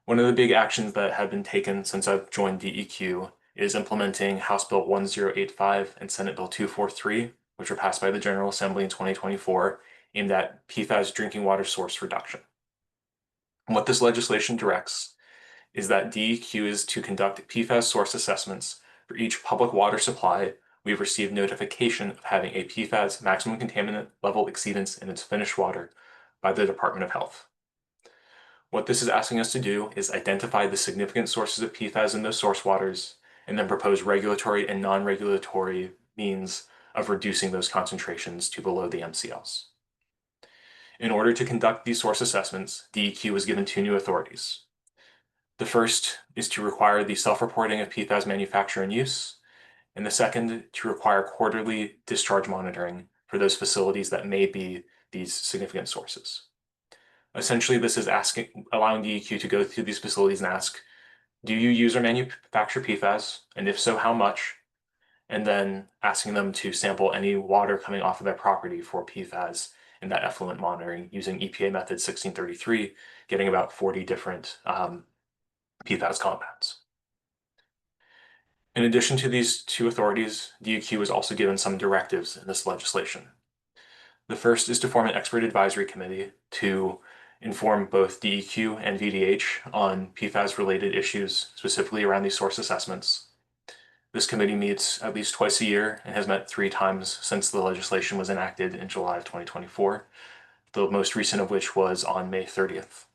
One of the big actions that have been taken since I've joined DEQ is implementing House Bill 1085 and Senate Bill 243, which were passed by the General Assembly in 2024, aimed at PFAS drinking water source reduction. And what this legislation directs is that DEQ is to conduct PFAS source assessments for each public water supply we've received notification of having a PFAS maximum contaminant level exceedance in its finished water by the Department of Health. What this is asking us to do is identify the significant sources of PFAS in those source waters, and then propose regulatory and non-regulatory means of reducing those concentrations to below the MCLs. In order to conduct these source assessments, DEQ was given 2 new authorities. The first is to require the self-reporting of PFAS manufacture and use, and the second to require quarterly discharge monitoring for those facilities that may be these significant sources. Essentially, this is allowing DEQ to go through these facilities and ask, do you use or manufacture PFAS? And if so, how much? And then asking them to sample any water coming off of their property for PFAS in that effluent monitoring using EPA method 1633, getting about 40 different PFAS compounds. In addition to these 2 authorities, DEQ was also given some directives in this legislation. The first is to form an expert advisory committee to inform both DEQ and VDH on PFAS-related issues, specifically around these source assessments. This committee meets at least twice a year and has met 3 times since the legislation was enacted in July of 2024, the most recent of which was on May 30th.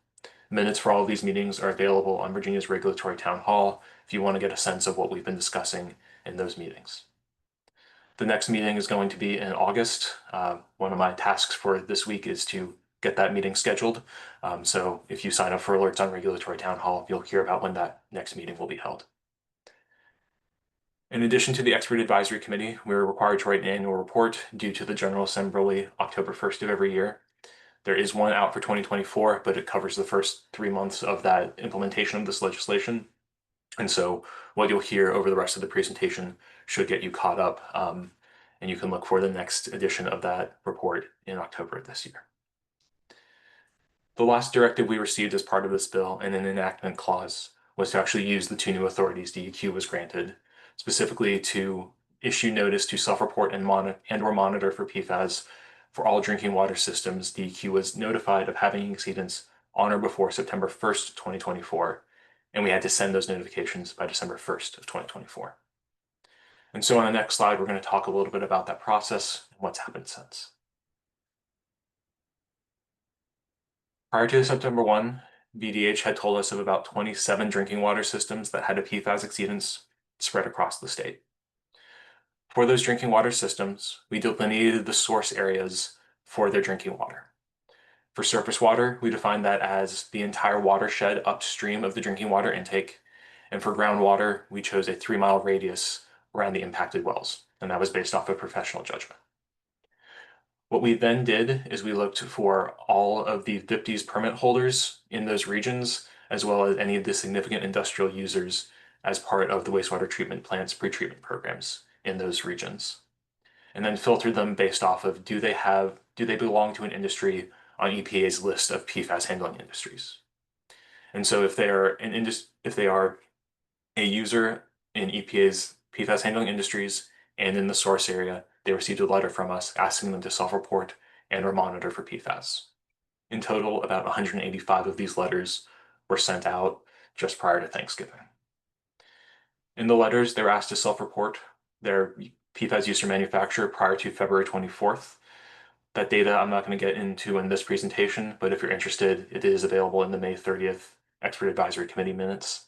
Minutes for all of these meetings are available on Virginia's Regulatory Town Hall if you want to get a sense of what we've been discussing in those meetings. The next meeting is going to be in August. One of my tasks for this week is to get that meeting scheduled. So if you sign up for alerts on Regulatory Town Hall, you'll hear about when that next meeting will be held. In addition to the Expert Advisory Committee, we're required to write an annual report due to the General Assembly October 1st of every year. There is one out for 2024, but it covers the first 3 months of that implementation of this legislation. And so what you'll hear over the rest of the presentation should get you caught up, and you can look for the next edition of that report in October of this year. The last directive we received as part of this bill and an enactment clause was to actually use the 2 new authorities DEQ was granted, specifically to issue notice to self-report and or monitor for PFAS for all drinking water systems. DEQ was notified of having exceedance on or before September 1st, 2024, and we had to send those notifications by December 1st of 2024. And so on the next slide, we're going to talk a little bit about that process and what's happened since. Prior to September 1, VDH had told us of about 27 drinking water systems that had a PFAS exceedance spread across the state. For those drinking water systems, we delineated the source areas for their drinking water. For surface water, we defined that as the entire watershed upstream of the drinking water intake. And for groundwater, we chose a 3-mile radius around the impacted wells, and that was based off of professional judgment. What we then did is we looked for all of the VIPD's permit holders in those regions, as well as any of the significant industrial users as part of the wastewater treatment plant's pretreatment programs in those regions. And then filtered them based off of do they belong to an industry on EPA's list of PFAS handling industries. And so if they are a user in EPA's PFAS handling industries and in the source area, they received a letter from us asking them to self-report and or monitor for PFAS. In total, about 185 of these letters were sent out just prior to Thanksgiving. In the letters, they were asked to self-report their PFAS use or manufacture prior to February 24th. That data I'm not going to get into in this presentation, but if you're interested, it is available in the May 30th Expert Advisory Committee minutes.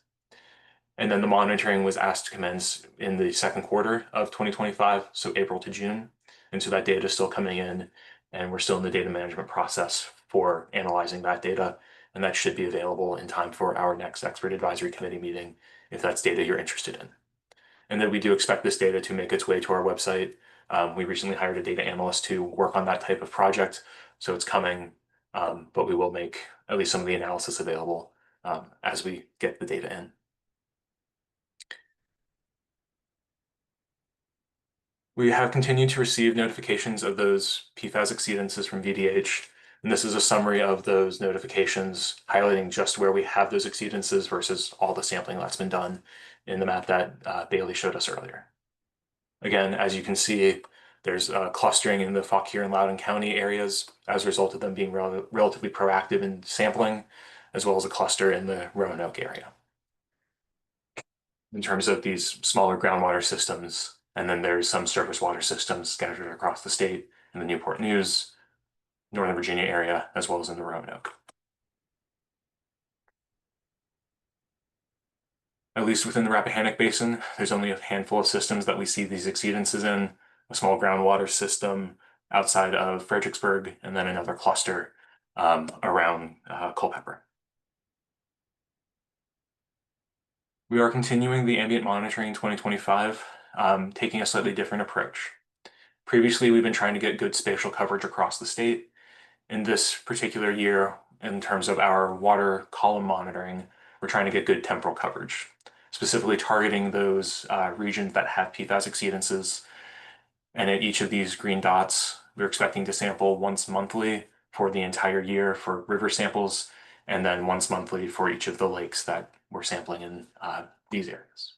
And then the monitoring was asked to commence in the second quarter of 2025, so April to June. And so that data is still coming in, and we're still in the data management process for analyzing that data. And that should be available in time for our next Expert Advisory Committee meeting, if that's data you're interested in. And then we do expect this data to make its way to our website. We recently hired a data analyst to work on that type of project, so it's coming, but we will make at least some of the analysis available as we get the data in. We have continued to receive notifications of those PFAS exceedances from VDH, and this is a summary of those notifications highlighting just where we have those exceedances versus all the sampling that's been done in the map that Bailey showed us earlier. Again, as you can see, there's clustering in the Fauquier and Loudoun County areas as a result of them being relatively proactive in sampling, as well as a cluster in the Roanoke area. In terms of these smaller groundwater systems, and then there's some surface water systems scattered across the state in the Newport News, Northern Virginia area, as well as in the Roanoke. At least within the Rappahannock Basin, there's only a handful of systems that we see these exceedances in, a small groundwater system outside of Fredericksburg, and then another cluster around Culpeper. We are continuing the ambient monitoring in 2025, taking a slightly different approach. Previously, we've been trying to get good spatial coverage across the state. In this particular year, in terms of our water column monitoring, we're trying to get good temporal coverage, specifically targeting those regions that have PFAS exceedances. And at each of these green dots, we're expecting to sample once monthly for the entire year for river samples, and then once monthly for each of the lakes that we're sampling in these areas.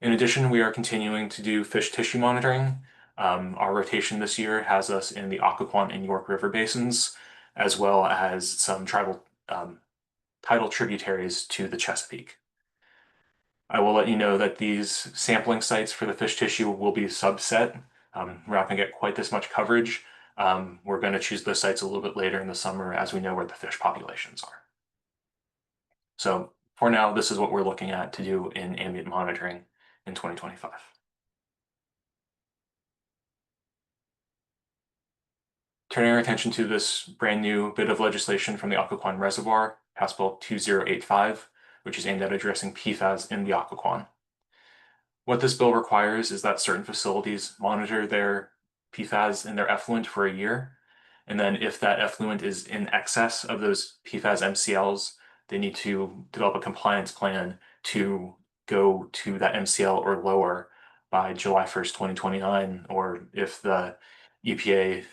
In addition, we are continuing to do fish tissue monitoring. Our rotation this year has us in the Occoquan and York River basins, as well as some tribal tidal tributaries to the Chesapeake. I will let you know that these sampling sites for the fish tissue will be subset. We're not going to get quite this much coverage. We're going to choose those sites a little bit later in the summer as we know where the fish populations are. So for now, this is what we're looking at to do in ambient monitoring in 2025. Turning our attention to this brand new bit of legislation from the Occoquan Reservoir, House Bill 2085, which is aimed at addressing PFAS in the Occoquan. What this bill requires is that certain facilities monitor their PFAS in their effluent for a year. And then if that effluent is in excess of those PFAS MCLs, they need to develop a compliance plan to go to that MCL or lower by July 1st, 2029, or if the EPA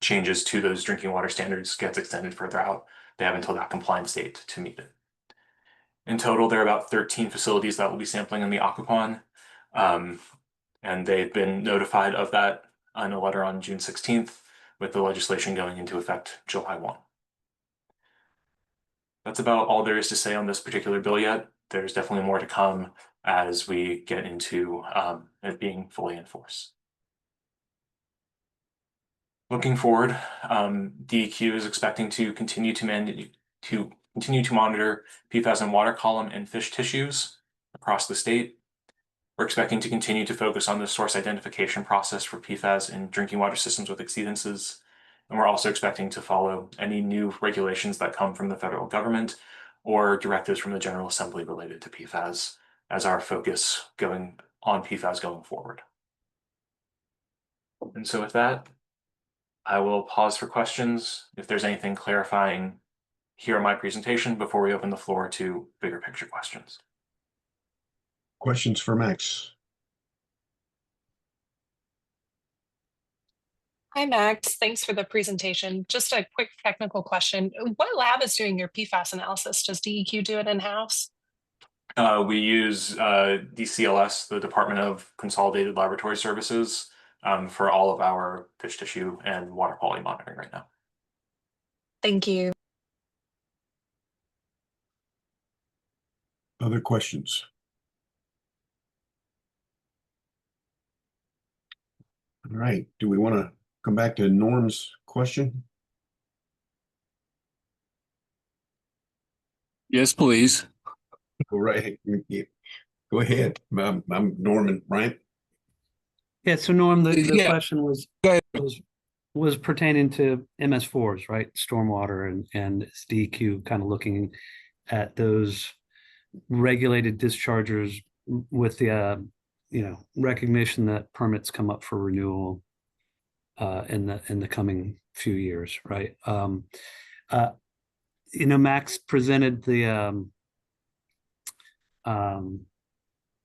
changes to those drinking water standards gets extended further out, they have until that compliance date to meet it. In total, there are about 13 facilities that will be sampling in the Occoquan, and they've been notified of that in a letter on June 16th, with the legislation going into effect July 1. That's about all there is to say on this particular bill yet. There's definitely more to come as we get into it being fully enforced. Looking forward, DEQ is expecting to continue to monitor PFAS in water column and fish tissues across the state. We're expecting to continue to focus on the source identification process for PFAS in drinking water systems with exceedances. And we're also expecting to follow any new regulations that come from the federal government or directives from the General Assembly related to PFAS as our focus going on PFAS going forward. And so with that, I will pause for questions. If there's anything clarifying here in my presentation before we open the floor to bigger picture questions. Questions for Max? Hi, Max. Thanks for the presentation. Just a quick technical question. What lab is doing your PFAS analysis? Does DEQ do it in-house? We use DCLS, the Department of Consolidated Laboratory Services, for all of our fish tissue and water quality monitoring right now. Thank you. Other questions? All right. Do we want to come back to Norm's question? Yes, please. Go right. Go ahead. I'm Norman Bryant. Yeah, so Norm, the Yeah. question was Go ahead. was pertaining to MS4s, right? Stormwater and is DEQ kind of looking at those regulated dischargers with the recognition that permits come up for renewal in the coming few years, right? Max presented the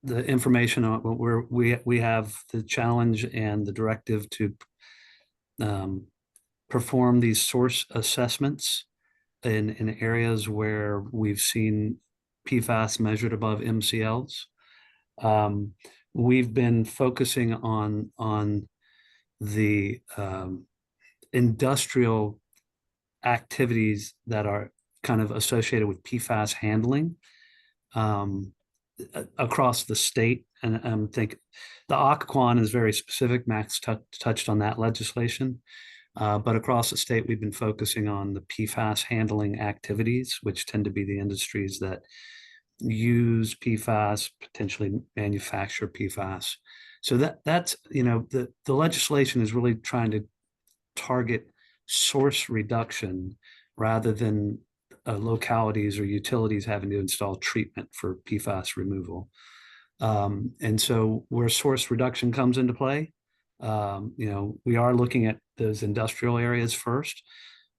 information on where we have the challenge and the directive to perform these source assessments in areas where we've seen PFAS measured above MCLs. We've been focusing on the industrial activities that are kind of associated with PFAS handling across the state. And I think the Occoquan is very specific. Max touched on that legislation. But across the state, we've been focusing on the PFAS handling activities, which tend to be the industries that use PFAS, potentially manufacture PFAS. So that's the legislation is really trying to target source reduction rather than localities or utilities having to install treatment for PFAS removal. And so where source reduction comes into play, we are looking at those industrial areas first.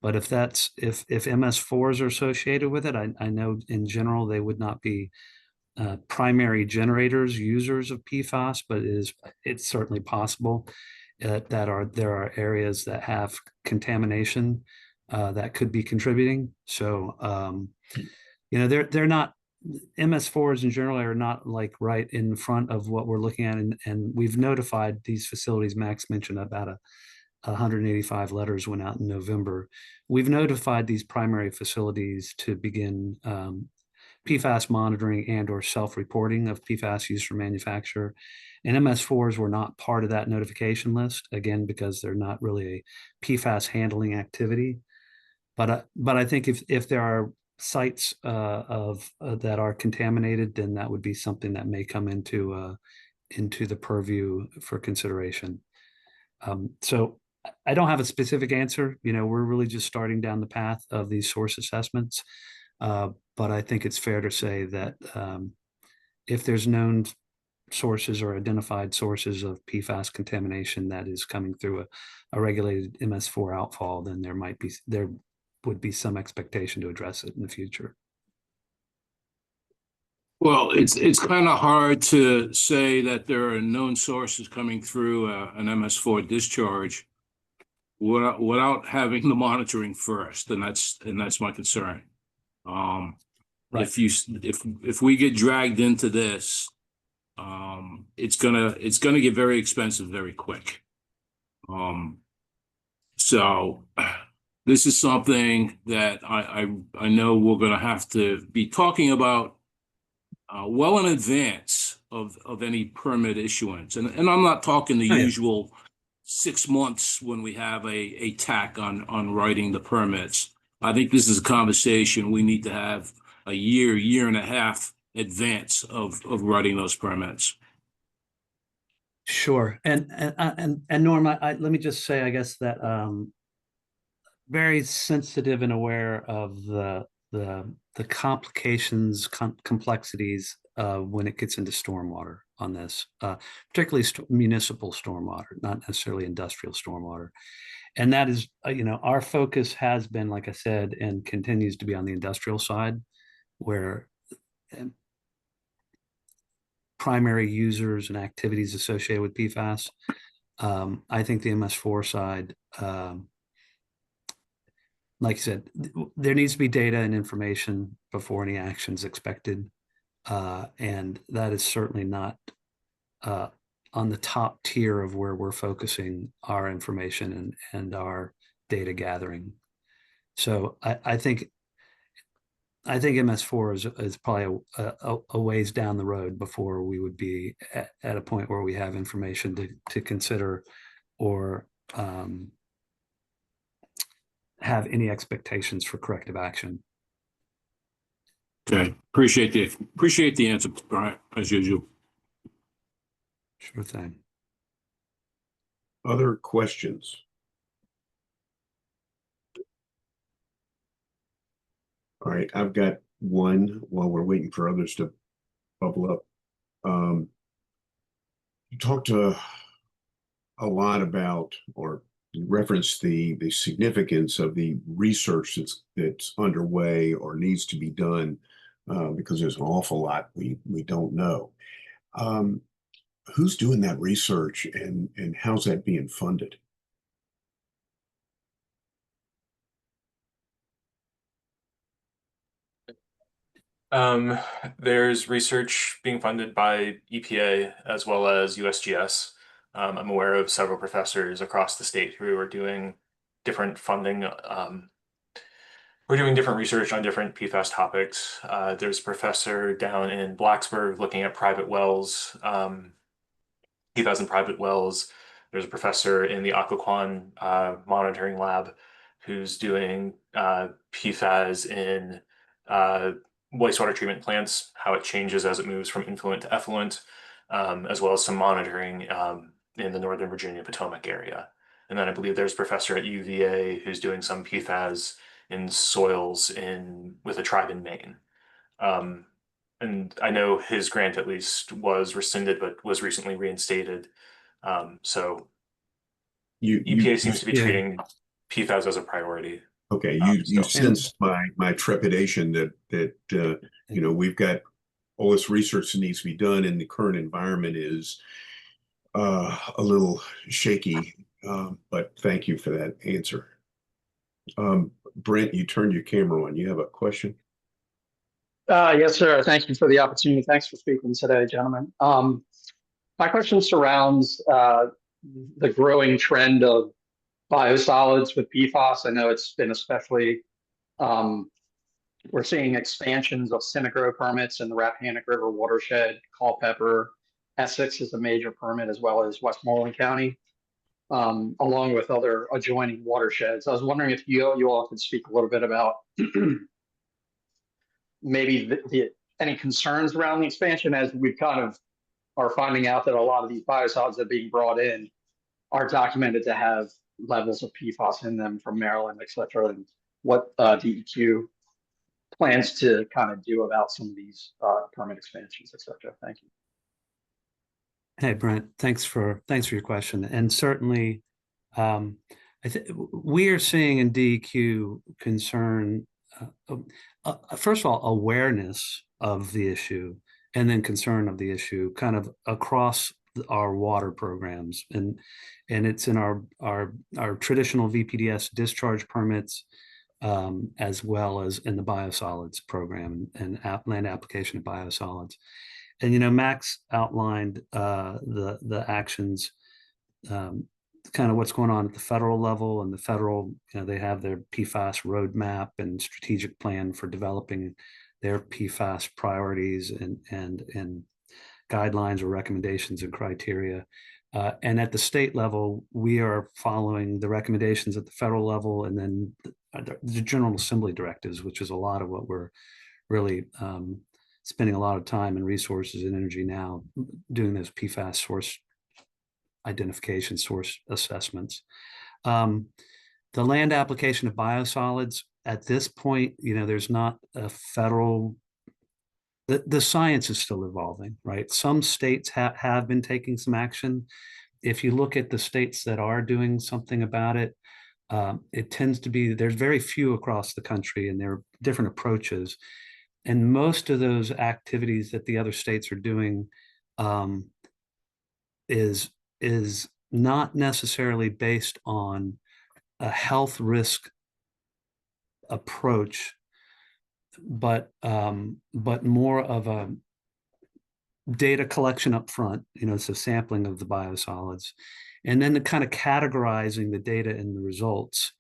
But if MS4s are associated with it, I know in general they would not be primary generators, users of PFAS, but it's certainly possible that there are areas that have contamination that could be contributing. So they're not, MS4s in general are not like right in front of what we're looking at, and we've notified these facilities. Max mentioned about 185 letters went out in November. We've notified these primary facilities to begin PFAS monitoring and or self-reporting of PFAS used for manufacture. And MS4s were not part of that notification list, again, because they're not really a PFAS handling activity. But I think if there are sites that are contaminated, then that would be something that may come into the purview for consideration. So I don't have a specific answer. We're really just starting down the path of these source assessments. But I think it's fair to say that if there's known sources or identified sources of PFAS contamination that is coming through a regulated MS4 outfall, then there would be some expectation to address it in the future. Well, it's kind of hard to say that there are known sources coming through an MS4 discharge without having the monitoring first, and that's my concern. Right. If we get dragged into this, it's gonna get very expensive very quick. So this is something that I know we're gonna have to be talking about well in advance of any permit issuance, and I'm not talking the usual 6 months when we have a tack on writing the permits. I think this is a conversation we need to have a year and a half advance of writing those permits. Sure. And Norm, let me just say, I guess that very sensitive and aware of the complications, complexities when it gets into stormwater on this, particularly municipal stormwater, not necessarily industrial stormwater. And that is, our focus has been, like I said, and continues to be on the industrial side, where primary users and activities associated with PFAS. I think the MS4 side, like I said, there needs to be data and information before any action is expected. And that is certainly not on the top tier of where we're focusing our information and our data gathering. So I think MS4 is probably a ways down the road before we would be at a point where we have information to consider or have any expectations for corrective action. Okay, appreciate the answer, Brian, as usual. Sure thing. Other questions? All right, I've got one while we're waiting for others to bubble up. You talked a lot about, or referenced the significance of the research that's underway or needs to be done, because there's an awful lot we don't know. Who's doing that research, and how's that being funded? There's research being funded by EPA as well as USGS. I'm aware of several professors across the state who are doing different funding. We're doing different research on different PFAS topics. There's a professor down in Blacksburg looking at private wells, PFAS in private wells. There's a professor in the Occoquan monitoring lab who's doing PFAS in wastewater treatment plants, how it changes as it moves from influent to effluent, as well as some monitoring in the Northern Virginia Potomac area. And then I believe there's a professor at UVA who's doing some PFAS in soils with a tribe in Maine. And I know his grant at least was rescinded, but was recently reinstated. So EPA seems to be treating PFAS as a priority. Okay, you sensed my trepidation that we've got all this research that needs to be done, and the current environment is a little shaky. But thank you for that answer. Brent, you turned your camera on. You have a question? Yes, sir. Thank you for the opportunity. Thanks for speaking today, gentlemen. My question surrounds the growing trend of biosolids with PFAS. I know it's been especially, we're seeing expansions of Synagro permits in the Rappahannock River watershed, Culpeper, Essex is a major permit, as well as Westmoreland County, along with other adjoining watersheds. I was wondering if you all could speak a little bit about maybe any concerns around the expansion, as we kind of are finding out that a lot of these biosolids that are being brought in are documented to have levels of PFAS in them from Maryland, et cetera, and what DEQ plans to kind of do about some of these permit expansions, et cetera. Thank you. Hey, Brent, thanks for your question. And certainly, we are seeing in DEQ concern, first of all, awareness of the issue, and then concern of the issue kind of across our water programs. And it's in our traditional VPDS discharge permits, as well as in the biosolids program and land application of biosolids. And Max outlined the actions, kind of what's going on at the federal level, and the federal, they have their PFAS roadmap and strategic plan for developing their PFAS priorities and guidelines or recommendations and criteria. And at the state level, we are following the recommendations at the federal level, and then the General Assembly directives, which is a lot of what we're really spending a lot of time and resources and energy now doing those PFAS source identification, source assessments. The land application of biosolids at this point, there's not a federal. The science is still evolving, right? Some states have been taking some action. If you look at the states that are doing something about it, it tends to be there's very few across the country, and there are different approaches. And most of those activities that the other states are doing is not necessarily based on a health risk approach, but more of a data collection up front, it's a sampling of the biosolids, and then the kind of categorizing the data and the results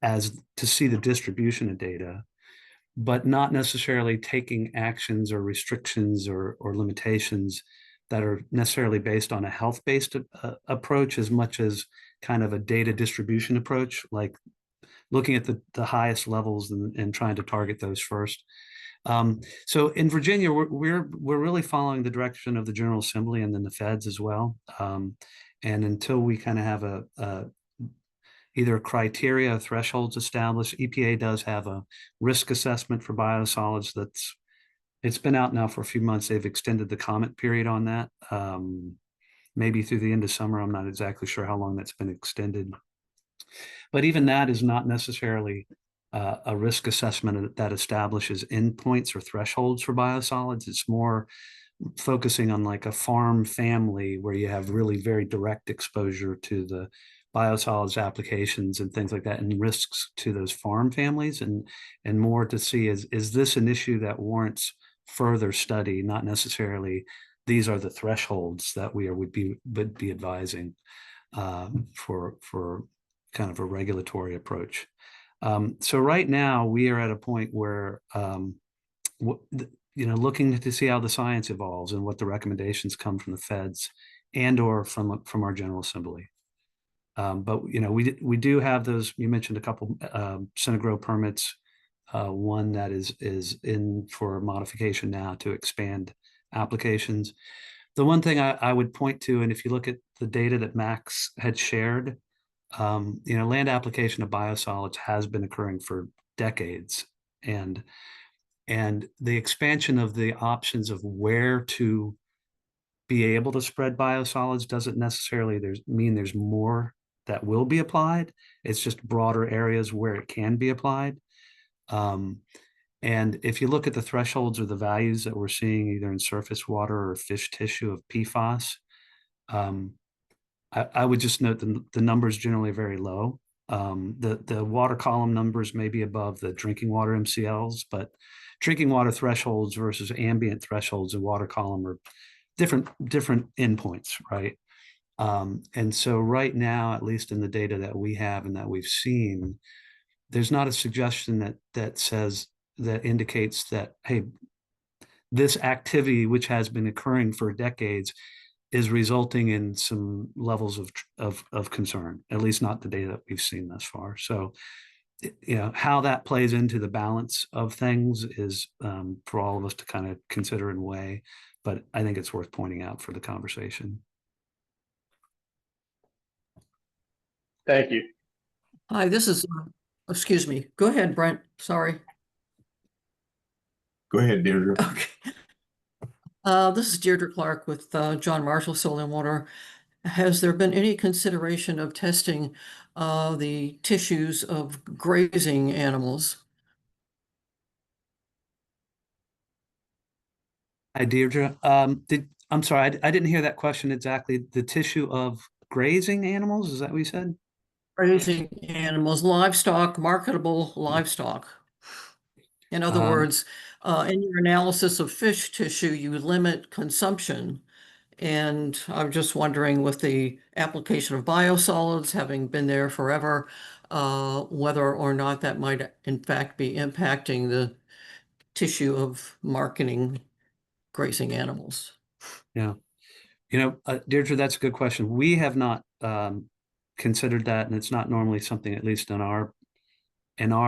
as to see the distribution of data, but not necessarily taking actions or restrictions or limitations that are necessarily based on a health-based approach as much as kind of a data distribution approach, like looking at the highest levels and trying to target those first. So in Virginia, we're really following the direction of the General Assembly and then the feds as well. And until we kind of have either criteria or thresholds established, EPA does have a risk assessment for biosolids it's been out now for a few months. They've extended the comment period on that, maybe through the end of summer. I'm not exactly sure how long that's been extended. But even that is not necessarily a risk assessment that establishes endpoints or thresholds for biosolids. It's more focusing on like a farm family where you have really very direct exposure to the biosolids applications and things like that, and risks to those farm families, and more to see is this an issue that warrants further study, not necessarily these are the thresholds that we would be advising for kind of a regulatory approach. So right now we are at a point where looking to see how the science evolves and what the recommendations come from the feds and or from our General Assembly. But we do have those. You mentioned a couple Senate Grow permits. One that is in for modification now to expand applications. The one thing I would point to, and if you look at the data that Max had shared, land application of biosolids has been occurring for decades, and the expansion of the options of where to be able to spread biosolids doesn't necessarily mean there's more that will be applied. It's just broader areas where it can be applied. And if you look at the thresholds or the values that we're seeing either in surface water or fish tissue of PFAS, I would just note the numbers generally are very low. The water column numbers may be above the drinking water MCLs, but drinking water thresholds versus ambient thresholds in water column are different endpoints, right? And so right now, at least in the data that we have and that we've seen, there's not a suggestion that indicates that, hey, this activity, which has been occurring for decades, is resulting in some levels of concern, at least not the data that we've seen thus far. So, how that plays into the balance of things is for all of us to kind of consider and weigh, but I think it's worth pointing out for the conversation. Thank you. Hi, this is, excuse me. Go ahead, Brent. Sorry. Go ahead, Deirdre. Okay. This is Deirdre Clark with John Marshall Soil and Water. Has there been any consideration of testing the tissues of grazing animals? Hi, Deirdre. I'm sorry, I didn't hear that question exactly. The tissue of grazing animals, is that what you said? Grazing animals, livestock, marketable livestock. In other words, in your analysis of fish tissue, you limit consumption. And I'm just wondering, with the application of biosolids having been there forever, whether or not that might in fact be impacting the tissue of marketing grazing animals. Yeah. Deirdre, that's a good question. We have not considered that, and it's not normally something, at least in our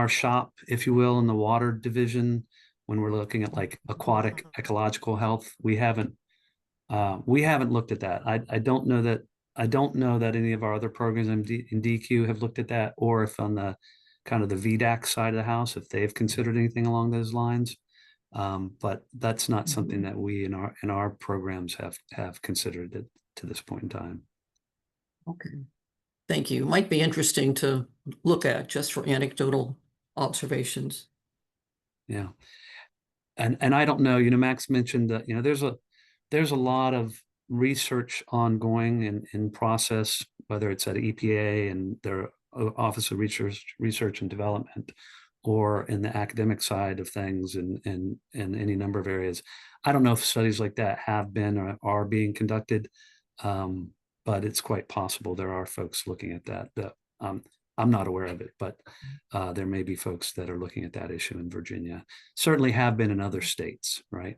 shop, if you will, in the water division, when we're looking at like aquatic ecological health. We haven't looked at that. I don't know that any of our other programs in DQ have looked at that, or if on the kind of the VDAC side of the house, if they've considered anything along those lines. But that's not something that we in our programs have considered it to this point in time. Okay. Thank you. Might be interesting to look at just for anecdotal observations. Yeah. And I don't know, Max mentioned that, there's a lot of research ongoing and in process, whether it's at EPA and their Office of Research and Development, or in the academic side of things in any number of areas. I don't know if studies like that have been or are being conducted, but it's quite possible there are folks looking at that. I'm not aware of it, but there may be folks that are looking at that issue in Virginia. Certainly have been in other states, right?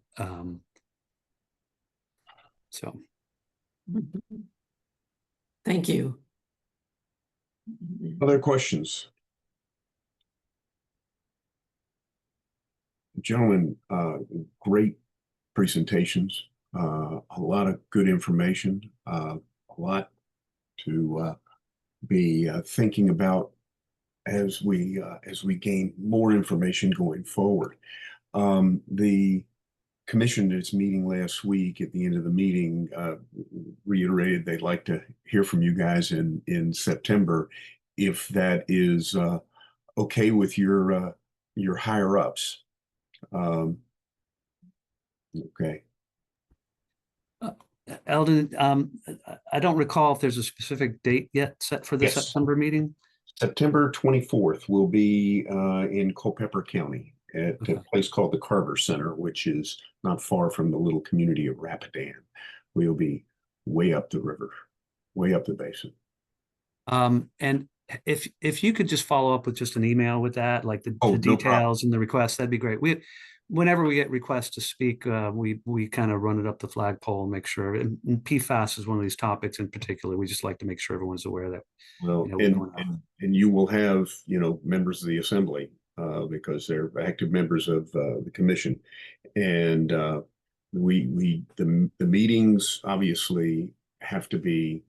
So. Thank you. Other questions? Gentlemen, great presentations, a lot of good information, a lot to be thinking about as we gain more information going forward. The commission at its meeting last week, at the end of the meeting, reiterated they'd like to hear from you guys in September, if that is okay with your higher ups. Okay. Eldon, I don't recall if there's a specific date yet set for the Yes. September meeting. September 24th will be in Culpeper County at a place called the Carver Center, which is not far from the little community of Rapidan. We'll be way up the river, way up the basin. And if you could just follow up with just an email with that, like the No details and the requests, that'd be great. Whenever we get requests to speak, we kind of run it up the flagpole and make sure. And PFAS is one of these topics in particular. We just like to make sure everyone's aware that. Well, and you will have, members of the assembly because they're active members of the commission, and the meetings obviously have to be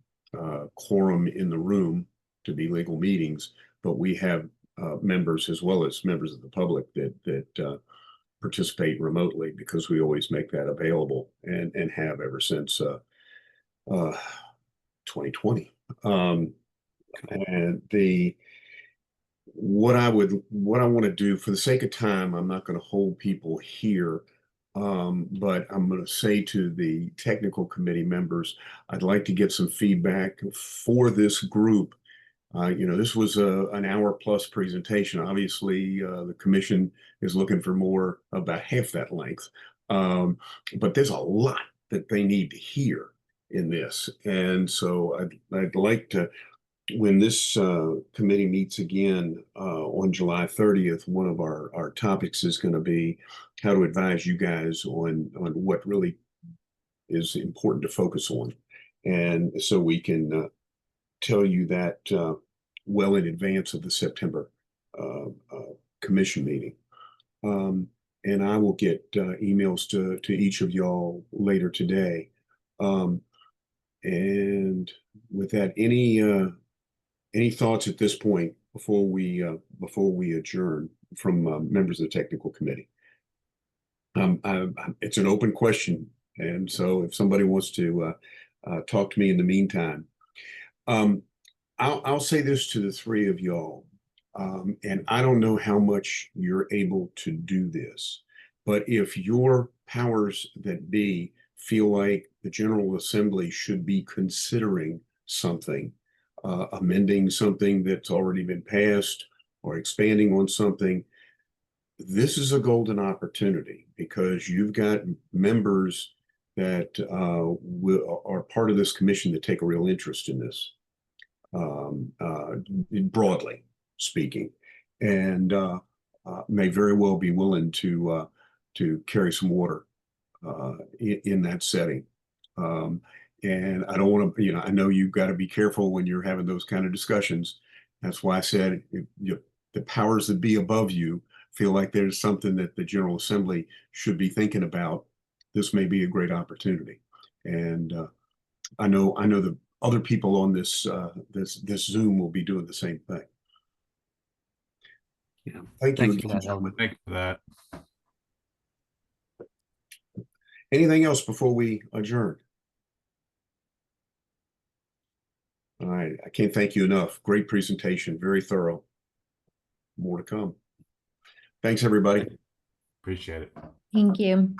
quorum in the room to be legal meetings, but we have members as well as members of the public that participate remotely, because we always make that available and have ever since 2020. And what I want to do, for the sake of time, I'm not going to hold people here, but I'm going to say to the technical committee members, I'd like to get some feedback for this group. This was an hour plus presentation. Obviously, the commission is looking for more, about half that length. But there's a lot that they need to hear in this. And so I'd like to, when this committee meets again on July 30th, one of our topics is going to be how to advise you guys on what really is important to focus on. And so we can tell you that well in advance of the September commission meeting. And I will get emails to each of y'all later today. And with that, any thoughts at this point before we adjourn from members of the technical committee? It's an open question, and so if somebody wants to talk to me in the meantime, I'll say this to the three of y'all, and I don't know how much you're able to do this, but if your powers that be feel like the General Assembly should be considering something, amending something that's already been passed or expanding on something, this is a golden opportunity, because you've got members that are part of this commission that take a real interest in this, broadly speaking, and may very well be willing to carry some water in that setting. And I don't want to, you know, I know you've got to be careful when you're having those kind of discussions. That's why I said the powers that be above you feel like there's something that the General Assembly should be thinking about. This may be a great opportunity. And I know the other people on this this Zoom will be doing the same thing. Yeah. Thank Thank you you for again, that, gentlemen. Thank you for that. Anything else before we adjourn? All right, I can't thank you enough. Great presentation, very thorough. More to come. Thanks, everybody. Appreciate it. Thank you.